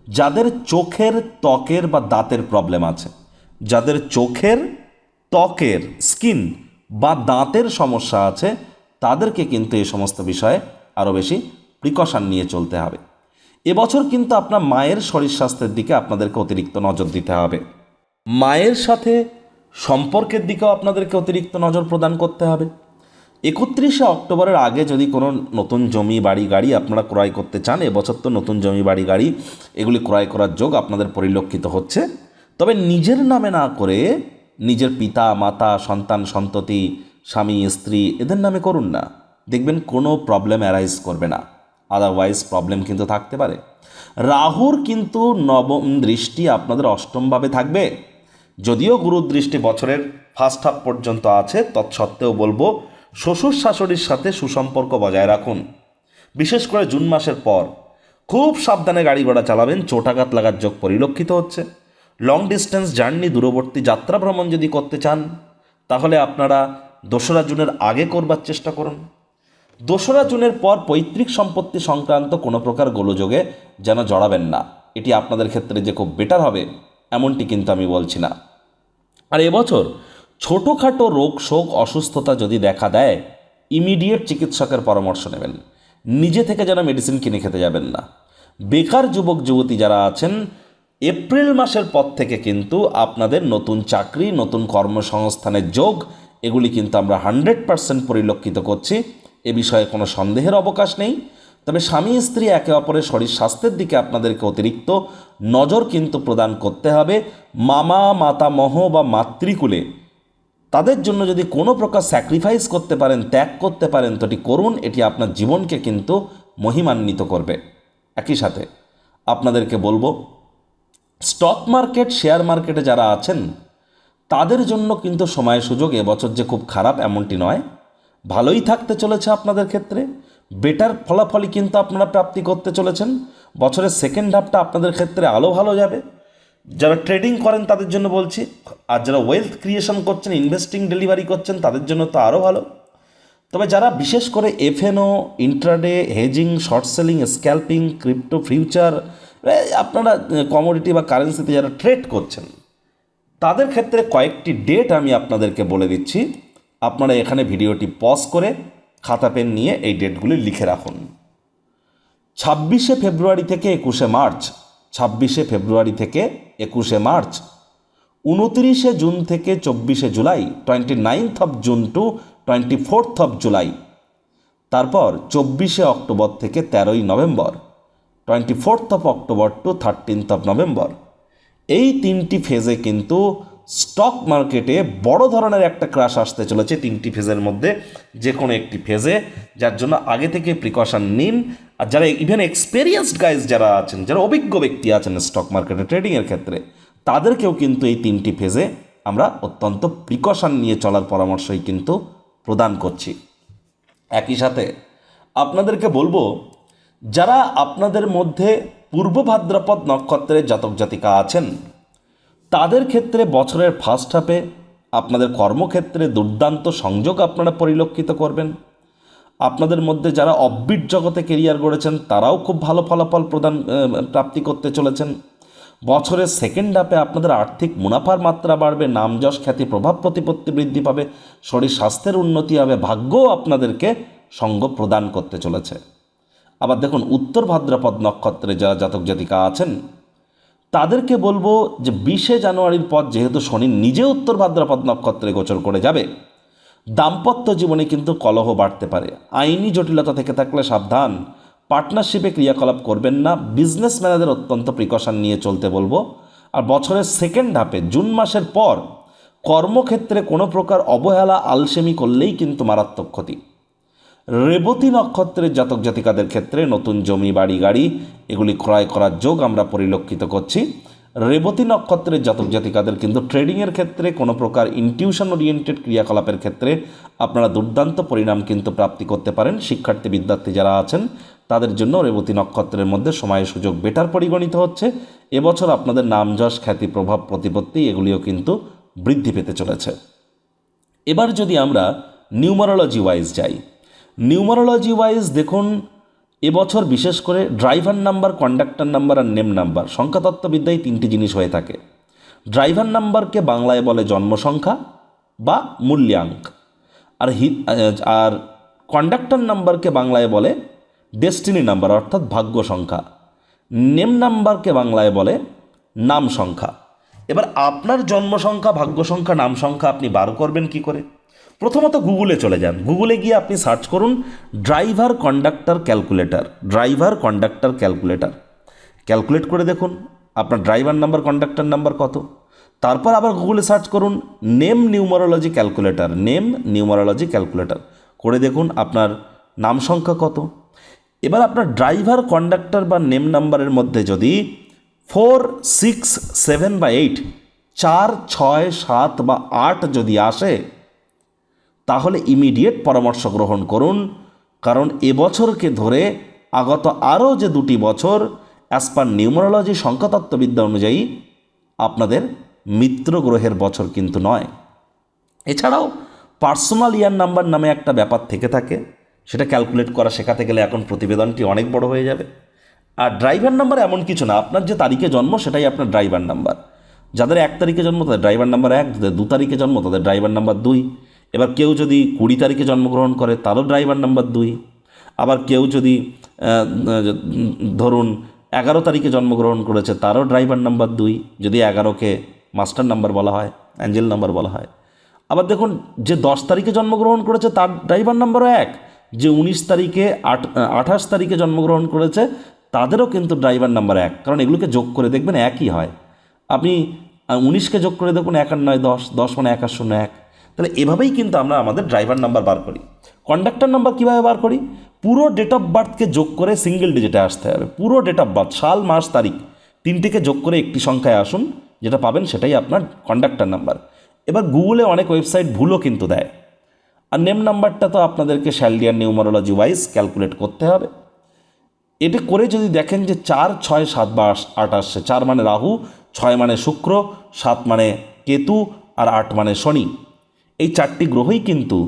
যাদের চোখের, ত্বকের বা দাঁতের প্রবলেম আছে, যাদের চোখের, ত্বকের, স্কিন বা দাঁতের সমস্যা আছে, তাদেরকে কিন্তু এই সমস্ত বিষয়ে আরও বেশি প্রিকশন নিয়ে চলতে হবে। এবছর কিন্তু আপনার মায়ের শরীর স্বাস্থ্যের দিকে আপনাদেরকে অতিরিক্ত নজর দিতে হবে। মায়ের সাথে সম্পর্কের দিকেও আপনাদেরকে অতিরিক্ত নজর প্রদান করতে হবে। 31শে অক্টোবরের আগে যদি কোনো নতুন জমি, বাড়ি, গাড়ি আপনারা ক্রয় করতে চান, এবছর তো নতুন জমি, বাড়ি, গাড়ি এগুলি ক্রয় করার যোগ আপনাদের পরিলক্ষিত হচ্ছে। তবে নিজের নামে না করে নিজের পিতা, মাতা, সন্তান, সন্ততি, স্বামী, স্ত্রী এদের নামে করুন না, দেখবেন কোনো প্রবলেম অ্যারাইজ করবে না। আদারওয়াইজ প্রবলেম কিন্তু থাকতে পারে। রাহুর কিন্তু নবম দৃষ্টি আপনাদের অষ্টমভাবে থাকবে। যদিও গুরুর দৃষ্টি বছরের ফার্স্ট হাফ পর্যন্ত আছে, তৎসত্ত্বেও বলবো শ্বশুর শাশুড়ির সাথে সুসম্পর্ক বজায় রাখুন। বিশেষ করে জুন মাসের পর খুব সাবধানে গাড়ি ঘোড়া চালাবেন, চোটাঘাত লাগার যোগ পরিলক্ষিত হচ্ছে। লং ডিস্টেন্স জার্নি, দূরবর্তী যাত্রা ভ্রমণ যদি করতে চান, তাহলে আপনারা 2রা জুনের আগে করবার চেষ্টা করুন। 2রা জুনের পর পৈতৃক সম্পত্তি সংক্রান্ত কোনো প্রকার গোলযোগে যেন জড়াবেন না। এটি আপনাদের ক্ষেত্রে যে খুব বেটার হবে এমনটি কিন্তু আমি বলছি না। আর এবছর ছোটোখাটো রোগ শোক, অসুস্থতা যদি দেখা দেয়, ইমিডিয়েট চিকিৎসকের পরামর্শ নেবেন। নিজে থেকে যেন মেডিসিন কিনে খেতে যাবেন না। বেকার যুবক যুবতী যারা আছেন, এপ্রিল মাসের পর থেকে কিন্তু আপনাদের নতুন চাকরি, নতুন কর্মসংস্থানের যোগ এগুলি কিন্তু আমরা 100% পরিলক্ষিত করছি। এ বিষয়ে কোনো সন্দেহের অবকাশ নেই। তবে স্বামী স্ত্রী একে অপরের শরীর স্বাস্থ্যের দিকে আপনাদেরকে অতিরিক্ত নজর কিন্তু প্রদান করতে হবে। মামা, মাতামহ বা মাতৃকুলে তাদের জন্য যদি কোনো প্রকার স্যাক্রিফাইস করতে পারেন, ত্যাগ করতে পারেন, তো এটি করুন। এটি আপনার জীবনকে কিন্তু মহিমান্বিত করবে। একই সাথে আপনাদেরকে বলবো, স্টক মার্কেট, শেয়ার মার্কেটে যারা আছেন তাদের জন্য কিন্তু সময় সুযোগ এবছর যে খুব খারাপ এমনটি নয়, ভালোই থাকতে চলেছে আপনাদের ক্ষেত্রে। বেটার ফলাফলই কিন্তু আপনারা প্রাপ্তি করতে চলেছেন। বছরের সেকেন্ড হাফটা আপনাদের ক্ষেত্রে আলো ভালো যাবে। যারা ট্রেডিং করেন তাদের জন্য বলছি, আর যারা ওয়েলথ ক্রিয়েশন করছেন, ইনভেস্টিং, ডেলিভারি করছেন, তাদের জন্য তো আরও ভালো। তবে যারা বিশেষ করে F&O, intraday, hedging, short selling, scalping, crypto, future, আপনারা কমোডিটি বা কারেন্সিতে যারা ট্রেড করছেন, তাদের ক্ষেত্রে কয়েকটি ডেট আমি আপনাদেরকে বলে দিচ্ছি। আপনারা এখানে ভিডিওটি পজ করে খাতা পেন নিয়ে এই ডেটগুলি লিখে রাখুন। 26শে ফেব্রুয়ারি থেকে 21শে মার্চ, 26শে ফেব্রুয়ারি থেকে 21শে মার্চ, 29শে জুন থেকে 24শে July, 29th of June to 24th of July, তারপর 24শে অক্টোবর থেকে 13ই November, 24th of October to 13th of November. এই 3টি ফেজে কিন্তু স্টক মার্কেটে বড় ধরনের একটা ক্রাশ আসতে চলেছে। 3টি ফেজের মধ্যে যে কোনো একটি ফেজে, যার জন্য আগে থেকে প্রিকশন নিন। আর যারা ইভেন এক্সপেরিয়েন্সড গাইজ যারা আছেন, যারা অভিজ্ঞ ব্যক্তি আছেন স্টক মার্কেটে ট্রেডিংয়ের ক্ষেত্রে, তাদেরকেও কিন্তু এই 3টি ফেজে আমরা অত্যন্ত প্রিকশন নিয়ে চলার পরামর্শই কিন্তু প্রদান করছি। একই সাথে আপনাদেরকে বলবো, যারা আপনাদের মধ্যে পূর্ব ভাদ্রপদ নক্ষত্রের জাতক জাতিকা আছেন, তাদের ক্ষেত্রে বছরের ফার্স্ট হাফে আপনাদের কর্মক্ষেত্রে দুর্দান্ত সংযোগ আপনারা পরিলক্ষিত করবেন। আপনাদের মধ্যে যারা অফবিট জগতে কেরিয়ার গড়েছেন, তারাও খুব ভালো ফলাফল প্রাপ্তি করতে চলেছেন। বছরের সেকেন্ড হাফে আপনাদের আর্থিক মুনাফার মাত্রা বাড়বে, নাম যশ খ্যাতি প্রভাব প্রতিপত্তি বৃদ্ধি পাবে, শরীর স্বাস্থ্যের উন্নতি হবে, ভাগ্যও আপনাদেরকে সঙ্গ প্রদান করতে চলেছে। আবার দেখুন, উত্তর ভাদ্রপদ নক্ষত্রে যারা জাতক জাতিকা আছেন, তাদেরকে বলবো যে 20শে জানুয়ারির পর যেহেতু শনি নিজে উত্তর ভাদ্রপদ নক্ষত্রে গোচর করে যাবে, দাম্পত্য জীবনে কিন্তু কলহ বাড়তে পারে। আইনি জটিলতা থেকে থাকলে সাবধান। পার্টনারশিপে ক্রিয়াকলাপ করবেন না। বিজনেসম্যানদের অত্যন্ত প্রিকশন নিয়ে চলতে বলবো। আর বছরের সেকেন্ড হাফে জুন মাসের পর কর্মক্ষেত্রে কোনো প্রকার অবহেলা, আলসেমি করলেই কিন্তু মারাত্মক ক্ষতি। রেবতী নক্ষত্রের জাতক জাতিকাদের ক্ষেত্রে নতুন জমি বাড়ি গাড়ি এগুলি ক্রয় করার যোগ আমরা পরিলক্ষিত করছি। রেবতী নক্ষত্রের জাতক জাতিকাদের কিন্তু ট্রেডিংয়ের ক্ষেত্রে কোনো প্রকার ইনটিউশন ওরিয়েন্টেড ক্রিয়াকলাপের ক্ষেত্রে আপনারা দুর্দান্ত পরিণাম কিন্তু প্রাপ্তি করতে পারেন। শিক্ষার্থী বিদ্যার্থী যারা আছেন তাদের জন্য রেবতী নক্ষত্রের মধ্যে সময় সুযোগ বেটার পরিগণিত হচ্ছে। এবছর আপনাদের নাম যশ খ্যাতি প্রভাব প্রতিপত্তি এগুলিও কিন্তু বৃদ্ধি পেতে চলেছে। এবার যদি আমরা নিউমারোলজি ওয়াইজ যাই, নিউমারোলজি ওয়াইজ দেখুন এবছর বিশেষ করে ড্রাইভার নাম্বার, কন্ডাক্টর নাম্বার আর নেম নাম্বার, সংখ্যাতত্ত্ববিদ্যায় তিনটি জিনিস হয়ে থাকে। ড্রাইভার নাম্বারকে বাংলায় বলে জন্মসংখ্যা বা মূল্যাঙ্ক, আর কন্ডাক্টর নাম্বারকে বাংলায় বলে ডেস্টিনি নাম্বার অর্থাৎ ভাগ্য সংখ্যা, নেম নাম্বারকে বাংলায় বলে নাম সংখ্যা। এবার আপনার জন্ম সংখ্যা, ভাগ্য সংখ্যা, নাম সংখ্যা আপনি বার করবেন কি করে? প্রথমত গুগলে চলে যান, গুগলে গিয়ে আপনি সার্চ করুন driver conductor calculator, driver conductor calculator. Calculate করে দেখুন আপনার ড্রাইভার নাম্বার কন্ডাক্টর নাম্বার কত। তারপর আবার গুগলে সার্চ করুন name numerology calculator, name numerology calculator করে দেখুন আপনার নাম সংখ্যা কত। এবার আপনার ড্রাইভার কন্ডাক্টর বা নেম নাম্বারের মধ্যে যদি 4, 6, 7 বা 8, 4, 6, 7 বা 8 যদি আসে তাহলে ইমিডিয়েট পরামর্শ গ্রহণ করুন, কারণ এবছরকে ধরে আগত আরও যে 2টি বছর অ্যাজ পার নিউমারোলজি সংখ্যাতত্ত্ববিদ্যা অনুযায়ী আপনাদের মিত্র গ্রহের বছর কিন্তু নয়। এছাড়াও পার্সোনাল ইয়ার নাম্বার নামে একটা ব্যাপার থেকে থাকে, সেটা ক্যালকুলেট করা শেখাতে গেলে এখন প্রতিবেদনটি অনেক বড় হয়ে যাবে। আর ড্রাইভার নাম্বার এমন কিছু না, আপনার যে তারিখে জন্ম সেটাই আপনার ড্রাইভার নাম্বার। যাদের 1 তারিখে জন্ম তাদের ড্রাইভার নাম্বার 1, যাদের 2 তারিখে জন্ম তাদের ড্রাইভার নাম্বার 2। এবার কেউ যদি 20 তারিখে জন্মগ্রহণ করে তারও ড্রাইভার নাম্বার 2। আবার কেউ যদি ধরুন 11 তারিখে জন্মগ্রহণ করেছে তারও ড্রাইভার নাম্বার 2, যদি 11কে মাস্টার নাম্বার বলা হয়, অ্যাঞ্জেল নাম্বার বলা হয়। আবার দেখুন যে 10 তারিখে জন্মগ্রহণ করেছে তার ড্রাইভার নাম্বারও 1, যে 19 তারিখে 28 তারিখে জন্মগ্রহণ করেছে তাদেরও কিন্তু ড্রাইভার নাম্বার 1, কারণ এগুলোকে যোগ করে দেখবেন একই হয়। আপনি 19কে যোগ করে দেখুন 1 আর 9 10, 10 মানে 1 আর 0 1। তাহলে এভাবেই কিন্তু আমরা আমাদের ড্রাইভার নাম্বার বার করি। কন্ডাক্টর নাম্বার কীভাবে বার করি? পুরো ডেট অফ বার্থকে যোগ করে সিঙ্গেল ডিজিটে আসতে হবে। পুরো ডেট অফ বার্থ, সাল মাস তারিখ তিনটিকে যোগ করে একটি সংখ্যায় আসুন, যেটা পাবেন সেটাই আপনার কন্ডাক্টর নাম্বার। এবার গুগলে অনেক ওয়েবসাইট ভুলও কিন্তু দেয়। আর নেম নাম্বারটা তো আপনাদেরকে শ্যালডিয়ান নিউমারোলজি ওয়াইজ ক্যালকুলেট করতে হবে। এটা করে যদি দেখেন যে 4, 6, 7 বা 8 আসছে, 4 মানে রাহু, 6 মানে শুক্র, 7 মানে কেতু আর 8 মানে শনি, এই 4টি গ্রহই কিন্তু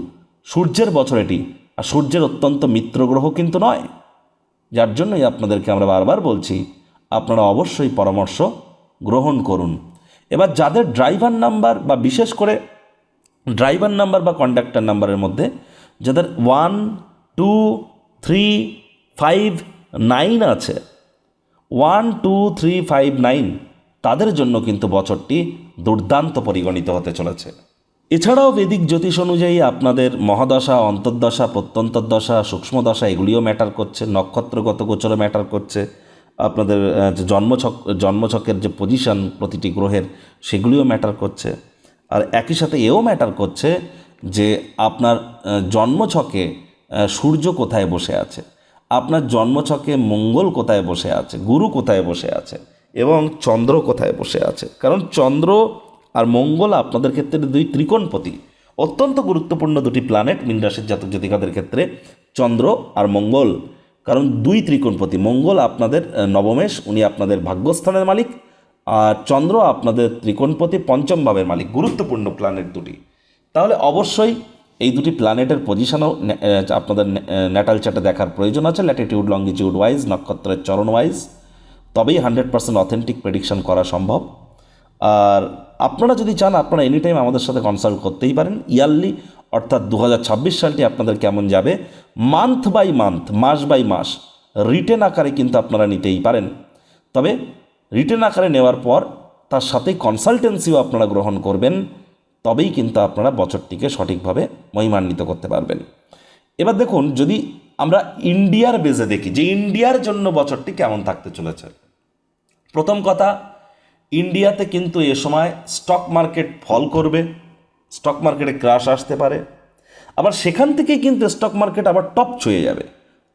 সূর্যের বছর এটি, আর সূর্যের অত্যন্ত মিত্র গ্রহ কিন্তু নয়। যার জন্যই আপনাদেরকে আমরা বারবার বলছি আপনারা অবশ্যই পরামর্শ গ্রহণ করুন। এবার যাদের ড্রাইভার নাম্বার বা বিশেষ করে ড্রাইভার নাম্বার বা কন্ডাক্টর নাম্বারের মধ্যে যাদের 1, 2, 3, 5, 9 আছে, 1, 2, 3, 5, 9 তাদের জন্য কিন্তু বছরটি দুর্দান্ত পরিগণিত হতে চলেছে। এছাড়াও বৈদিক জ্যোতিষ অনুযায়ী আপনাদের মহাদশা, অন্তর্দশা, প্রত্যন্তর্দশা, সূক্ষ্মদশা এগুলিও ম্যাটার করছে, নক্ষত্রগত গোচরও ম্যাটার করছে, আপনাদের যে জন্মছকের যে পজিশন প্রতিটি গ্রহের সেগুলিও ম্যাটার করছে। আর একই সাথে এও ম্যাটার করছে যে আপনার জন্মছকে সূর্য কোথায় বসে আছে, আপনার জন্মছকে মঙ্গল কোথায় বসে আছে, গুরু কোথায় বসে আছে এবং চন্দ্র কোথায় বসে আছে। কারণ চন্দ্র আর মঙ্গল আপনাদের ক্ষেত্রে 2 ত্রিকোণপতি, অত্যন্ত গুরুত্বপূর্ণ 2টি প্ল্যানেট মীন রাশির জাতক জাতিকাদের ক্ষেত্রে, চন্দ্র আর মঙ্গল। কারণ 2 ত্রিকোণপতি, মঙ্গল আপনাদের নবমেশ, উনি আপনাদের ভাগ্যস্থানের মালিক, আর চন্দ্র আপনাদের ত্রিকোণপতি 5ম ভাবের মালিক, গুরুত্বপূর্ণ প্ল্যানেট 2টি। তাহলে অবশ্যই এই 2টি প্ল্যানেটের পজিশনও আপনাদের ন্যাটাল চার্টে দেখার প্রয়োজন আছে, ল্যাটিটিউড লঙ্গিটিউড ওয়াইজ, নক্ষত্রের চরণ ওয়াইজ, তবেই 100% অথেন্টিক প্রেডিকশন করা সম্ভব। আর আপনারা যদি চান আপনারা এনি টাইম আমাদের সাথে কনসাল্ট করতেই পারেন। ইয়ারলি অর্থাৎ 2026 সালটি আপনাদের কেমন যাবে মান্থ বাই মান্থ, মাস বাই মাস রিটেন আকারে কিন্তু আপনারা নিতেই পারেন। তবে রিটেন আকারে নেওয়ার পর তার সাথে কনসালটেন্সিও আপনারা গ্রহণ করবেন, তবেই কিন্তু আপনারা বছরটিকে সঠিকভাবে মহিমান্বিত করতে পারবেন। এবার দেখুন যদি আমরা ইন্ডিয়ার বেজে দেখি যে ইন্ডিয়ার জন্য বছরটি কেমন থাকতে চলেছে। প্রথম কথা, ইন্ডিয়াতে কিন্তু এ সময় স্টক মার্কেট ফল করবে, স্টক মার্কেটে ক্রাশ আসতে পারে। আবার সেখান থেকেই কিন্তু স্টক মার্কেট আবার টপ ছুঁয়ে যাবে।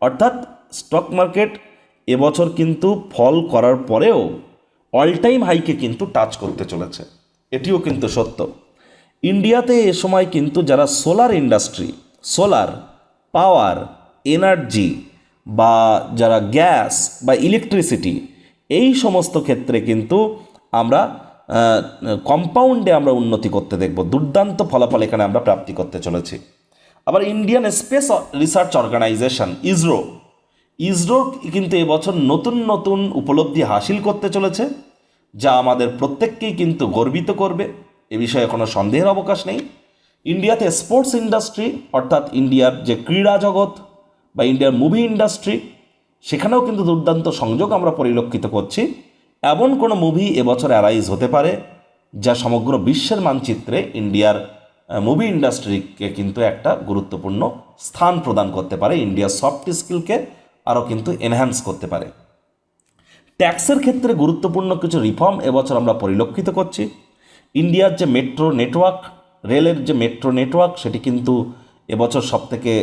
অর্থাৎ স্টক মার্কেট এবছর কিন্তু ফল করার পরেও অল টাইম হাইকে কিন্তু টাচ করতে চলেছে, এটিও কিন্তু সত্য। ইন্ডিয়াতে এ সময় কিন্তু যারা solar industry, solar power, energy বা যারা গ্যাস বা ইলেকট্রিসিটি, এই সমস্ত ক্ষেত্রে কিন্তু আমরা কম্পাউন্ডে আমরা উন্নতি করতে দেখব, দুর্দান্ত ফলাফল এখানে আমরা প্রাপ্তি করতে চলেছি। আবার Indian Space Research Organisation ISRO কিন্তু এবছর নতুন নতুন উপলব্ধি হাসিল করতে চলেছে, যা আমাদের প্রত্যেককেই কিন্তু গর্বিত করবে, এ বিষয়ে কোনো সন্দেহের অবকাশ নেই। ইন্ডিয়াতে স্পোর্টস ইন্ডাস্ট্রি অর্থাৎ ইন্ডিয়ার যে ক্রীড়া জগৎ বা ইন্ডিয়ার মুভি ইন্ডাস্ট্রি, সেখানেও কিন্তু দুর্দান্ত সংযোগ আমরা পরিলক্ষিত করছি। এমন কোনো মুভি এবছর অ্যারাইজ হতে পারে যা সমগ্র বিশ্বের মানচিত্রে ইন্ডিয়ার মুভি ইন্ডাস্ট্রিকে কিন্তু একটা গুরুত্বপূর্ণ স্থান প্রদান করতে পারে, ইন্ডিয়ার সফট স্কিলকে আরও কিন্তু এনহ্যান্স করতে পারে। ট্যাক্সের ক্ষেত্রে গুরুত্বপূর্ণ কিছু রিফর্ম এবছর আমরা পরিলক্ষিত করছি। ইন্ডিয়ার যে মেট্রো নেটওয়ার্ক, রেলের যে মেট্রো নেটওয়ার্ক, সেটি কিন্তু এবছর সবথেকে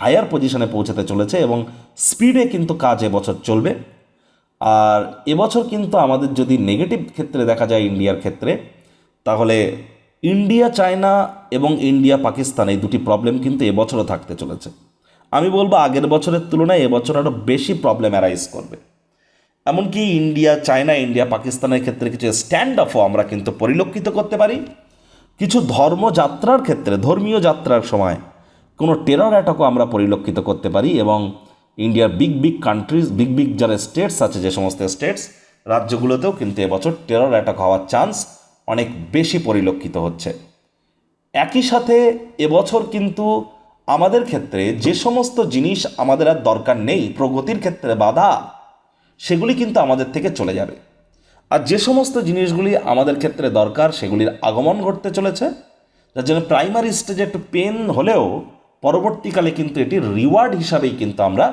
হায়ার পজিশনে পৌঁছাতে চলেছে এবং স্পিডে কিন্তু কাজ এবছর চলবে। আর এবছর কিন্তু আমাদের যদি নেগেটিভ ক্ষেত্রে দেখা যায় ইন্ডিয়ার ক্ষেত্রে, তাহলে ইন্ডিয়া চায়না এবং ইন্ডিয়া পাকিস্তান এই দুটি প্রবলেম কিন্তু এবছরও থাকতে চলেছে। আমি বলবো আগের বছরের তুলনায় এবছর আরও বেশি প্রবলেম অ্যারাইজ করবে। এমনকি ইন্ডিয়া চায়না, ইন্ডিয়া পাকিস্তানের ক্ষেত্রে কিছু স্ট্যান্ড অফও আমরা কিন্তু পরিলক্ষিত করতে পারি। কিছু ধর্মযাত্রার ক্ষেত্রে, ধর্মীয় যাত্রার সময় কোনো টেরর অ্যাটাকও আমরা পরিলক্ষিত করতে পারি এবং ইন্ডিয়ার বিগ কান্ট্রিজ, বিগ যারা স্টেটস আছে, যে সমস্ত স্টেটস রাজ্যগুলোতেও কিন্তু এবছর টেরর অ্যাটাক হওয়ার চান্স অনেক বেশি পরিলক্ষিত হচ্ছে। একই সাথে এবছর কিন্তু আমাদের ক্ষেত্রে যে সমস্ত জিনিস আমাদের আর দরকার নেই, প্রগতির ক্ষেত্রে বাধা, সেগুলি কিন্তু আমাদের থেকে চলে যাবে। আর যে সমস্ত জিনিসগুলি আমাদের ক্ষেত্রে দরকার, সেগুলির আগমন ঘটতে চলেছে, যার জন্য প্রাইমারি স্টেজে একটু পেন হলেও পরবর্তীকালে কিন্তু এটি রিওয়ার্ড হিসাবেই কিন্তু আমরা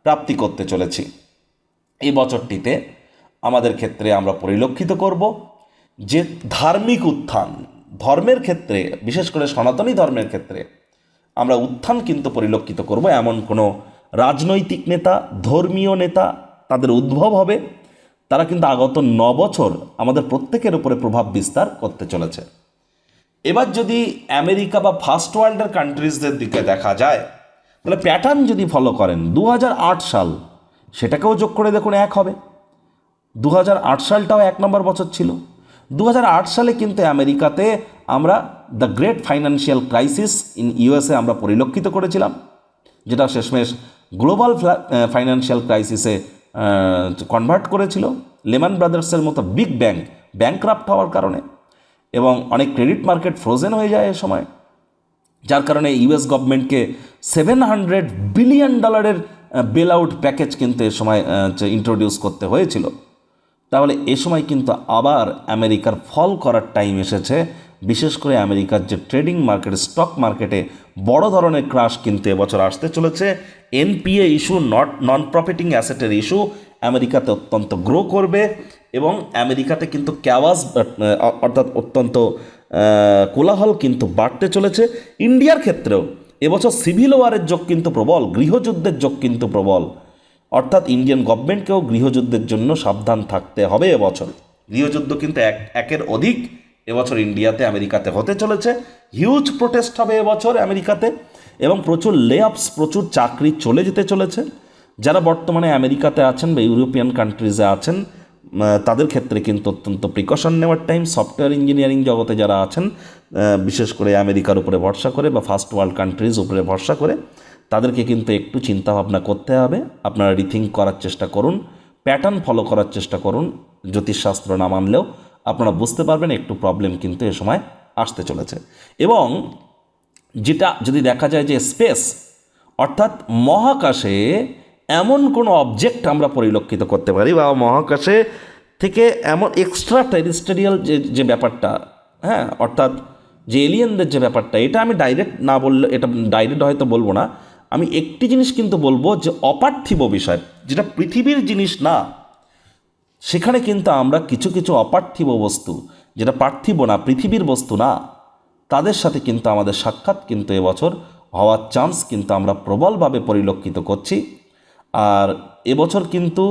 প্রাপ্তি করতে চলেছি। এই বছরটিতে আমাদের ক্ষেত্রে আমরা পরিলক্ষিত করব যে ধার্মিক উত্থান, ধর্মের ক্ষেত্রে, বিশেষ করে সনাতনী ধর্মের ক্ষেত্রে আমরা উত্থান কিন্তু পরিলক্ষিত করব। এমন কোনো রাজনৈতিক নেতা, ধর্মীয় নেতা তাদের উদ্ভব হবে, তারা কিন্তু আগত 9 বছর আমাদের প্রত্যেকের উপরে প্রভাব বিস্তার করতে চলেছে। এবার যদি আমেরিকা বা ফার্স্ট ওয়ার্ল্ডের কান্ট্রিজদের দিকে দেখা যায়, তাহলে প্যাটার্ন যদি ফলো করেন 2008 সাল, সেটাকেও যোগ করে দেখুন 1 হবে। 2008 সালটাও 1 নম্বর বছর ছিল। 2008 সালে কিন্তু আমেরিকাতে আমরা the great financial crisis in USA আমরা পরিলক্ষিত করেছিলাম, যেটা শেষমেশ গ্লোবাল ফাইন্যান্সিয়াল ক্রাইসিসে কনভার্ট করেছিল। লেমান ব্রাদার্সের মতো বিগ ব্যাংকরাপ্ট হওয়ার কারণে, এবং অনেক ক্রেডিট মার্কেট ফ্রোজেন হয়ে যায় এ সময়, যার কারণে ইউএস গভর্নমেন্টকে $700 বিলিয়ন বেল আউট প্যাকেজ কিন্তু এ সময় ইন্ট্রোডিউস করতে হয়েছিল। তাহলে এ সময় কিন্তু আবার আমেরিকার ফল করার টাইম এসেছে। বিশেষ করে আমেরিকার যে ট্রেডিং মার্কেট, স্টক মার্কেটে বড় ধরনের ক্রাশ কিন্তু এবছর আসতে চলেছে। এনপিএ ইস্যু, নন প্রফিটিং অ্যাসেটের ইস্যু আমেরিকাতে অত্যন্ত গ্রো করবে এবং আমেরিকাতে কিন্তু ক্যাওয়াস অর্থাৎ অত্যন্ত কোলাহল কিন্তু বাড়তে চলেছে। ইন্ডিয়ার ক্ষেত্রেও এবছর সিভিল ওয়ারের যোগ কিন্তু প্রবল, গৃহযুদ্ধের যোগ কিন্তু প্রবল, অর্থাৎ ইন্ডিয়ান গভর্নমেন্টকেও গৃহযুদ্ধের জন্য সাবধান থাকতে হবে এবছর। গৃহযুদ্ধ কিন্তু একের অধিক এবছর ইন্ডিয়াতে, আমেরিকাতে হতে চলেছে। হিউজ প্রোটেস্ট হবে এবছর আমেরিকাতে এবং প্রচুর লে-অফস, প্রচুর চাকরি চলে যেতে চলেছে। যারা বর্তমানে আমেরিকাতে আছেন বা ইউরোপিয়ান কান্ট্রিজে আছেন, তাদের ক্ষেত্রে কিন্তু অত্যন্ত প্রিকশন নেওয়ার টাইম। সফটওয়্যার ইঞ্জিনিয়ারিং জগতে যারা আছেন, বিশেষ করে আমেরিকার উপরে ভরসা করে বা ফার্স্ট ওয়ার্ল্ড কান্ট্রিজ উপরে ভরসা করে, তাদেরকে কিন্তু একটু চিন্তাভাবনা করতে হবে। আপনারা রিথিঙ্ক করার চেষ্টা করুন, প্যাটার্ন ফলো করার চেষ্টা করুন। জ্যোতিষশাস্ত্র না মানলেও আপনারা বুঝতে পারবেন একটু প্রবলেম কিন্তু এ সময় আসতে চলেছে। এবং যেটা যদি দেখা যায় যে স্পেস অর্থাৎ মহাকাশে এমন কোনো অবজেক্ট আমরা পরিলক্ষিত করতে পারি বা মহাকাশে থেকে এমন এক্সট্রা টেরিস্টেরিয়াল যে ব্যাপারটা, হ্যাঁ, অর্থাৎ যে এলিয়েনদের যে ব্যাপারটা, এটা আমি ডাইরেক্ট না বললে, এটা ডাইরেক্ট হয়তো বলবো না, আমি একটি জিনিস কিন্তু বলবো যে অপার্থিব বিষয়, যেটা পৃথিবীর জিনিস না, সেখানে কিন্তু আমরা কিছু কিছু অপার্থিব বস্তু, যেটা পার্থিব না, পৃথিবীর বস্তু না, তাদের সাথে কিন্তু আমাদের সাক্ষাৎ কিন্তু এবছর হওয়ার চান্স কিন্তু আমরা প্রবলভাবে পরিলক্ষিত করছি। আর এবছর কিন্তু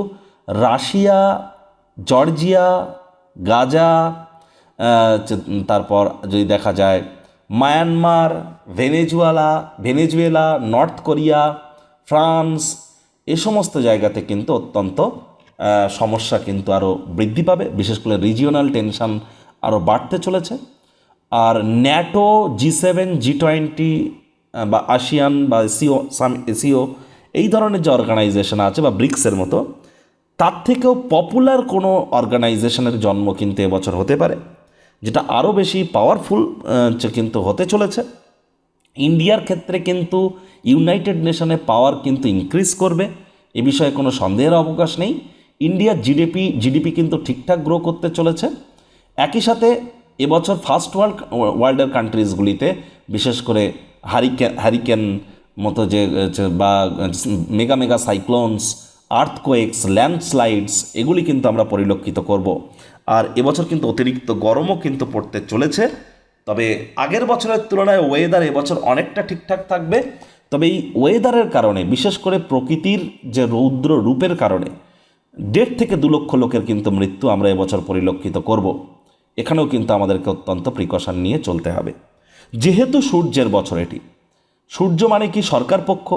রাশিয়া, জর্জিয়া, গাজা, তারপর যদি দেখা যায় Myanmar, Venezuela, North Korea, France, এ সমস্ত জায়গাতে কিন্তু অত্যন্ত সমস্যা কিন্তু আরও বৃদ্ধি পাবে। বিশেষ করে রিজিওনাল টেনশন আরও বাড়তে চলেছে। আর ন্যাটো, G7, G20 বা আসিয়ান বা এসিও এই ধরনের যে অর্গানাইজেশন আছে বা ব্রিক্সের মতো, তার থেকেও পপুলার কোনো অর্গানাইজেশনের জন্ম কিন্তু এবছর হতে পারে, যেটা আরও বেশি পাওয়ারফুল কিন্তু হতে চলেছে। ইন্ডিয়ার ক্ষেত্রে কিন্তু ইউনাইটেড নেশনে পাওয়ার কিন্তু ইনক্রিজ করবে, এ বিষয়ে কোনো সন্দেহের অবকাশ নেই। ইন্ডিয়ার জিডিপি কিন্তু ঠিকঠাক গ্রো করতে চলেছে। একই সাথে এবছর ফার্স্ট ওয়ার্ল্ডের কান্ট্রিজগুলিতে বিশেষ করে হ্যারিকেন মতো বা মেগা সাইক্লোনস, আর্থকোয়েকস, ল্যান্ডস্লাইডস, এগুলি কিন্তু আমরা পরিলক্ষিত করব। আর এবছর কিন্তু অতিরিক্ত গরমও কিন্তু পড়তে চলেছে। তবে আগের বছরের তুলনায় ওয়েদার এবছর অনেকটা ঠিকঠাক থাকবে। তবে এই ওয়েদারের কারণে, বিশেষ করে প্রকৃতির যে রৌদ্র রূপের কারণে 1.5 থেকে 2 লক্ষ লোকের কিন্তু মৃত্যু আমরা এবছর পরিলক্ষিত করব। এখানেও কিন্তু আমাদেরকে অত্যন্ত প্রিকশন নিয়ে চলতে হবে। যেহেতু সূর্যের বছর এটি, সূর্য মানে কি সরকার পক্ষ,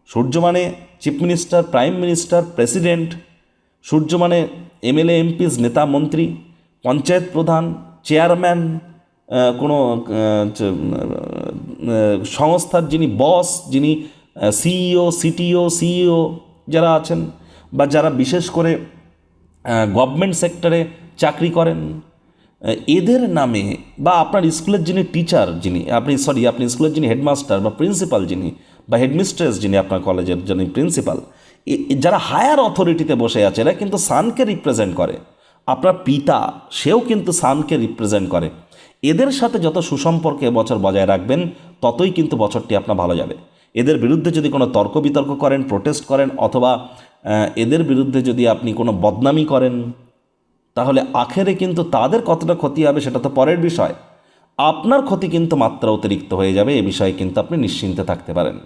সূর্য মানে chief minister, prime minister, president, সূর্য মানে এমএলএ, এমপিস, নেতা, মন্ত্রী, পঞ্চায়েত প্রধান, চেয়ারম্যান, কোনো সংস্থার যিনি বস, যিনি সিইও, সিটিও যারা আছেন, বা যারা বিশেষ করে গভর্নমেন্ট সেক্টরে চাকরি করেন, এদের নামে, বা আপনার স্কুলের যিনি টিচার, আপনি স্কুলের যিনি হেডমাস্টার বা প্রিন্সিপাল যিনি, বা হেডমিস্ট্রেস যিনি, আপনার কলেজের যিনি প্রিন্সিপাল, যারা হায়ার অথরিটিতে বসে আছে, এরা কিন্তু সানকে রিপ্রেজেন্ট করে। আপনার পিতা, সেও কিন্তু সানকে রিপ্রেজেন্ট করে। এদের সাথে যত সুসম্পর্ক এবছর বজায় রাখবেন, ততই কিন্তু বছরটি আপনার ভালো যাবে। এদের বিরুদ্ধে যদি কোনো তর্ক বিতর্ক করেন, প্রোটেস্ট করেন, অথবা এদের বিরুদ্ধে যদি আপনি কোনো বদনামি করেন, তাহলে আখেরে কিন্তু তাদের কতটা ক্ষতি হবে সেটা তো পরের বিষয়, আপনার ক্ষতি কিন্তু মাত্রা অতিরিক্ত হয়ে যাবে। এ বিষয়ে কিন্তু আপনি নিশ্চিন্তে থাকতে পারেন।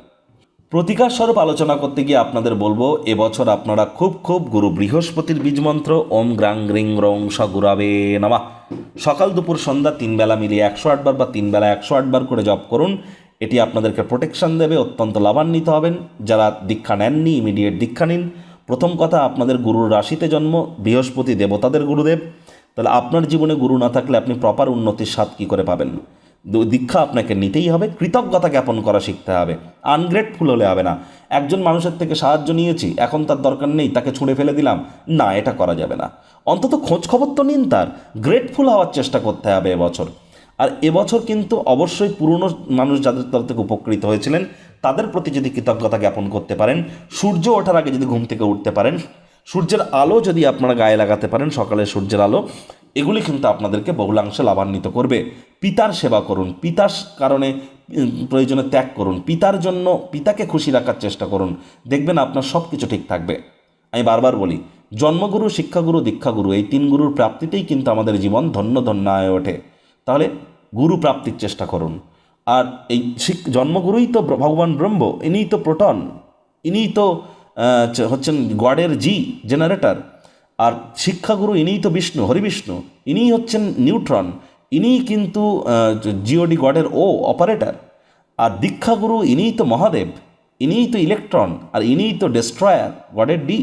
প্রতিকার স্বরূপ আলোচনা করতে গিয়ে আপনাদের বলবো, এবছর আপনারা খুব গুরু বৃহস্পতির বীজমন্ত্র ওম গ্রাং গ্রিং রং স গুরাবে নমঃ সকাল দুপুর সন্ধ্যা 3 বেলা মিলিয়ে 108 বার বা 3 বেলা 108 বার করে জপ করুন। এটি আপনাদেরকে প্রোটেকশন দেবে, অত্যন্ত লাভান্বিত হবেন। যারা দীক্ষা নেননি, ইমিডিয়েট দীক্ষা নিন। প্রথম কথা, আপনাদের গুরুর রাশিতে জন্ম, বৃহস্পতি দেবতাদের গুরুদেব। তাহলে আপনার জীবনে গুরু না থাকলে আপনি প্রপার উন্নতির স্বাদ কী করে পাবেন? দীক্ষা আপনাকে নিতেই হবে, কৃতজ্ঞতা জ্ঞাপন করা শিখতে হবে, আনগ্রেটফুল হলে হবে না। একজন মানুষের থেকে সাহায্য নিয়েছি, এখন তার দরকার নেই, তাকে ছুঁড়ে ফেলে দিলাম, না, এটা করা যাবে না। অন্তত খোঁজ খবর তো নিন, তার গ্রেটফুল হওয়ার চেষ্টা করতে হবে এবছর। আর এবছর কিন্তু অবশ্যই পুরনো মানুষ যাদের তরফ থেকে উপকৃত হয়েছিলেন, তাদের প্রতি যদি কৃতজ্ঞতা জ্ঞাপন করতে পারেন, সূর্য ওঠার আগে যদি ঘুম থেকে উঠতে পারেন, সূর্যের আলো যদি আপনারা গায়ে লাগাতে পারেন, সকালে সূর্যের আলো, এগুলি কিন্তু আপনাদেরকে বহুলাংশে লাভান্বিত করবে। পিতার সেবা করুন, পিতার কারণে প্রয়োজনে ত্যাগ করুন, পিতার জন্য পিতাকে খুশি রাখার চেষ্টা করুন, দেখবেন আপনার সব কিছু ঠিক থাকবে। আমি বারবার বলি, জন্মগুরু, শিক্ষাগুরু, দীক্ষাগুরু, এই 3 গুরুর প্রাপ্তিতেই কিন্তু আমাদের জীবন ধন্য ধন্য হয়ে ওঠে। তাহলে গুরু প্রাপ্তির চেষ্টা করুন। আর এই জন্মগুরুই তো ভগবান ব্রহ্ম, ইনিই তো প্রোটন, ইনিই তো হচ্ছেন গডের জেনারেটর। আর শিক্ষাগুরু ইনিই তো বিষ্ণু, হরিবিষ্ণু, ইনিই হচ্ছেন নিউট্রন, ইনিই কিন্তু জিওডি গডের অপারেটর। আর দীক্ষাগুরু ইনিই তো মহাদেব, ইনিই তো ইলেকট্রন, আর ইনিই তো ডেস্ট্রয়ার, গডের ডি।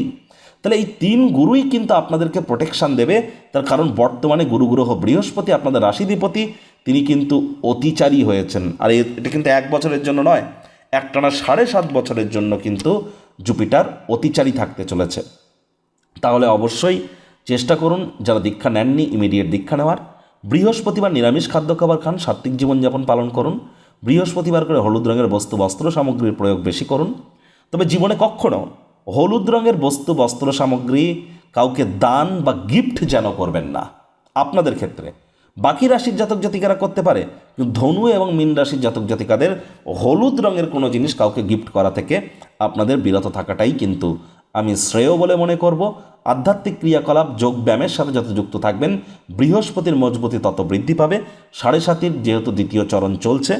তাহলে এই 3 গুরুই কিন্তু আপনাদেরকে প্রোটেকশান দেবে। তার কারণ বর্তমানে গুরু গ্রহ বৃহস্পতি, আপনাদের রাশিধিপতি, তিনি কিন্তু অতিচারী হয়েছেন। আর এটা কিন্তু 1 বছরের জন্য নয়, একটানা 7.5 বছরের জন্য কিন্তু জুপিটার অতিচারী থাকতে চলেছে। তাহলে অবশ্যই চেষ্টা করুন, যারা দীক্ষা নেননি, ইমিডিয়েট দীক্ষা নেওয়ার। বৃহস্পতিবার নিরামিষ খাদ্য খাবার খান, সাত্ত্বিক জীবনযাপন পালন করুন। বৃহস্পতিবার করে হলুদ রঙের বস্ত্র সামগ্রীর প্রয়োগ বেশি করুন। তবে জীবনে কখনো হলুদ রঙের বস্ত্র সামগ্রী কাউকে দান বা গিফট যেন করবেন না আপনাদের ক্ষেত্রে। বাকি রাশির জাতক জাতিকারা করতে পারে, কিন্তু ধনু এবং মীন রাশির জাতক জাতিকাদের হলুদ রঙের কোনো জিনিস কাউকে গিফট করা থেকে আপনাদের বিরত থাকাটাই কিন্তু আমি শ্রেয় বলে মনে করব। আধ্যাত্মিক ক্রিয়াকলাপ, যোগ ব্যায়ামের সাথে যত যুক্ত থাকবেন, বৃহস্পতির মজবুতি তত বৃদ্ধি পাবে। 7.5 যেহেতু দ্বিতীয় চরণ চলছে,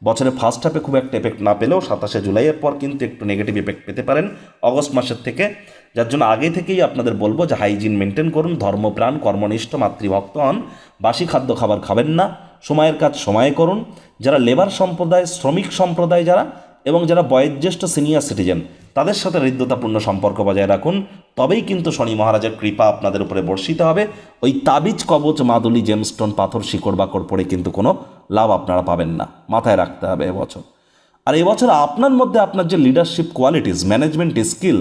বছরের ফার্স্ট হাফে খুব একটা এফেক্ট না পেলেও 27শে জুলাইয়ের পর কিন্তু একটু নেগেটিভ এফেক্ট পেতে পারেন অগস্ট মাসের থেকে, যার জন্য আগে থেকেই আপনাদের বলবো যে হাইজিন মেনটেন করুন, ধর্মপ্রাণ, কর্মনিষ্ঠ, মাতৃভক্ত হন, বাসি খাদ্য খাবার খাবেন না, সময়ের কাজ সময়ে করুন। যারা লেবার সম্প্রদায়, শ্রমিক সম্প্রদায় যারা, এবং যারা বয়োজ্যেষ্ঠ সিনিয়র সিটিজেন, তাদের সাথে হৃদ্যতাপূর্ণ সম্পর্ক বজায় রাখুন, তবেই কিন্তু শনি মহারাজের কৃপা আপনাদের উপরে বর্ষিত হবে। ওই তাবিজ, কবচ, মাদুলি, জেমস্টোন, পাথর, শিকড় বাকড় পড়ে কিন্তু কোনো লাভ আপনারা পাবেন না, মাথায় রাখতে হবে এবছর। আর এবছর আপনার মধ্যে আপনার যে লিডারশিপ কোয়ালিটিস, ম্যানেজমেন্ট স্কিল,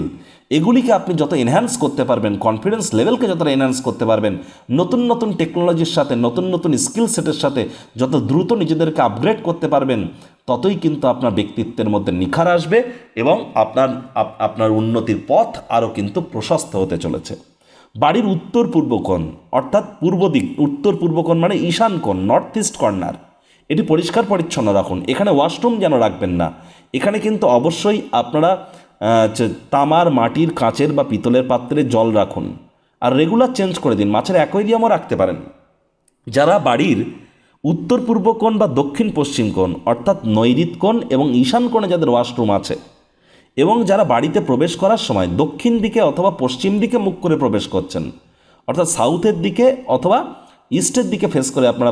এগুলিকে আপনি যত এনহ্যান্স করতে পারবেন, কনফিডেন্স লেভেলকে যতটা এনহ্যান্স করতে পারবেন, নতুন নতুন টেকনোলজির সাথে, নতুন নতুন স্কিল সেটের সাথে যত দ্রুত নিজেদেরকে আপগ্রেড করতে পারবেন, ততই কিন্তু আপনার ব্যক্তিত্বের মধ্যে নিখার আসবে এবং আপনার উন্নতির পথ আরও কিন্তু প্রশস্ত হতে চলেছে। বাড়ির উত্তর পূর্ব কোণ, অর্থাৎ পূর্ব দিক, উত্তর পূর্ব কোণ মানে ঈশান কোণ, নর্থ ইস্ট কর্নার, এটি পরিষ্কার পরিচ্ছন্ন রাখুন। এখানে ওয়াশরুম যেন রাখবেন না। এখানে কিন্তু অবশ্যই আপনারা তামার, মাটির, কাঁচের বা পিতলের পাত্রে জল রাখুন, আর রেগুলার চেঞ্জ করে দিন। মাছের অ্যাকোয়ারিয়ামও রাখতে পারেন। যারা বাড়ির উত্তর পূর্ব কোণ বা দক্ষিণ পশ্চিম কোণ, অর্থাৎ নৈঋত কোণ এবং ঈশান কোণে যাদের ওয়াশরুম আছে, এবং যারা বাড়িতে প্রবেশ করার সময় দক্ষিণ দিকে অথবা পশ্চিম দিকে মুখ করে প্রবেশ করছেন, অর্থাৎ সাউথের দিকে অথবা ইস্টের দিকে ফেস করে আপনারা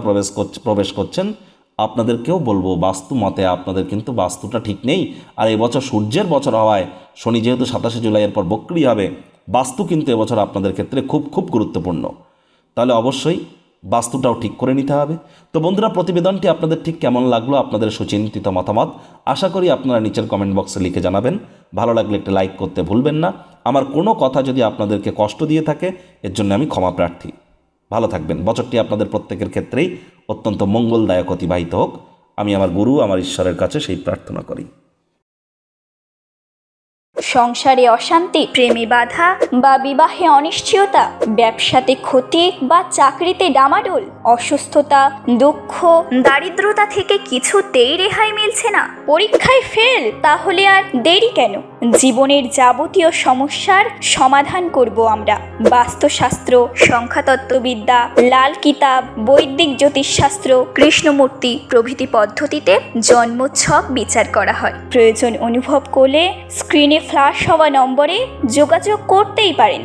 প্রবেশ করছেন, আপনাদেরকেও বলবো বাস্তু মতে আপনাদের কিন্তু বাস্তুটা ঠিক নেই। আর এবছর সূর্যের বছর হওয়ায়, শনি যেহেতু 27শে জুলাইয়ের পর বক্রি হবে, বাস্তু কিন্তু এবছর আপনাদের ক্ষেত্রে খুব খুব গুরুত্বপূর্ণ। তাহলে অবশ্যই বাস্তুটাও ঠিক করে নিতে হবে। তো বন্ধুরা, প্রতিবেদনটি আপনাদের ঠিক কেমন লাগলো, আপনাদের সুচিন্তিত মতামত আশা করি আপনারা নিচের কমেন্ট বক্সে লিখে জানাবেন। ভালো লাগলে একটা লাইক করতে ভুলবেন না। আমার কোনো কথা যদি আপনাদেরকে কষ্ট দিয়ে থাকে, এর জন্য আমি ক্ষমা প্রার্থী। ভালো থাকবেন। বছরটি আপনাদের প্রত্যেকের ক্ষেত্রেই অত্যন্ত মঙ্গলদায়ক অতিবাহিত হোক, আমি আমার গুরু, আমার ঈশ্বরের কাছে সেই প্রার্থনা করি। সংসারে অশান্তি, প্রেমে বাধা বা বিবাহে অনিশ্চয়তা, ব্যবসাতে ক্ষতি বা চাকরিতে ডামাডোল, অসুস্থতা, দুঃখ, দারিদ্রতা থেকে কিছুতেই রেহাই মিলছে না, পরীক্ষায় ফেল, তাহলে আর দেরি কেন? জীবনের যাবতীয় সমস্যার সমাধান করব আমরা। বাস্তুশাস্ত্র, সংখ্যাতত্ত্ববিদ্যা, লাল কিতাব, বৈদিক জ্যোতিষশাস্ত্র, কৃষ্ণমূর্তি প্রভৃতি পদ্ধতিতে জন্মছক বিচার করা হয়। প্রয়োজন অনুভব করলে স্ক্রিনে ফ্ল্যাশ হওয়া নম্বরে যোগাযোগ করতেই পারেন।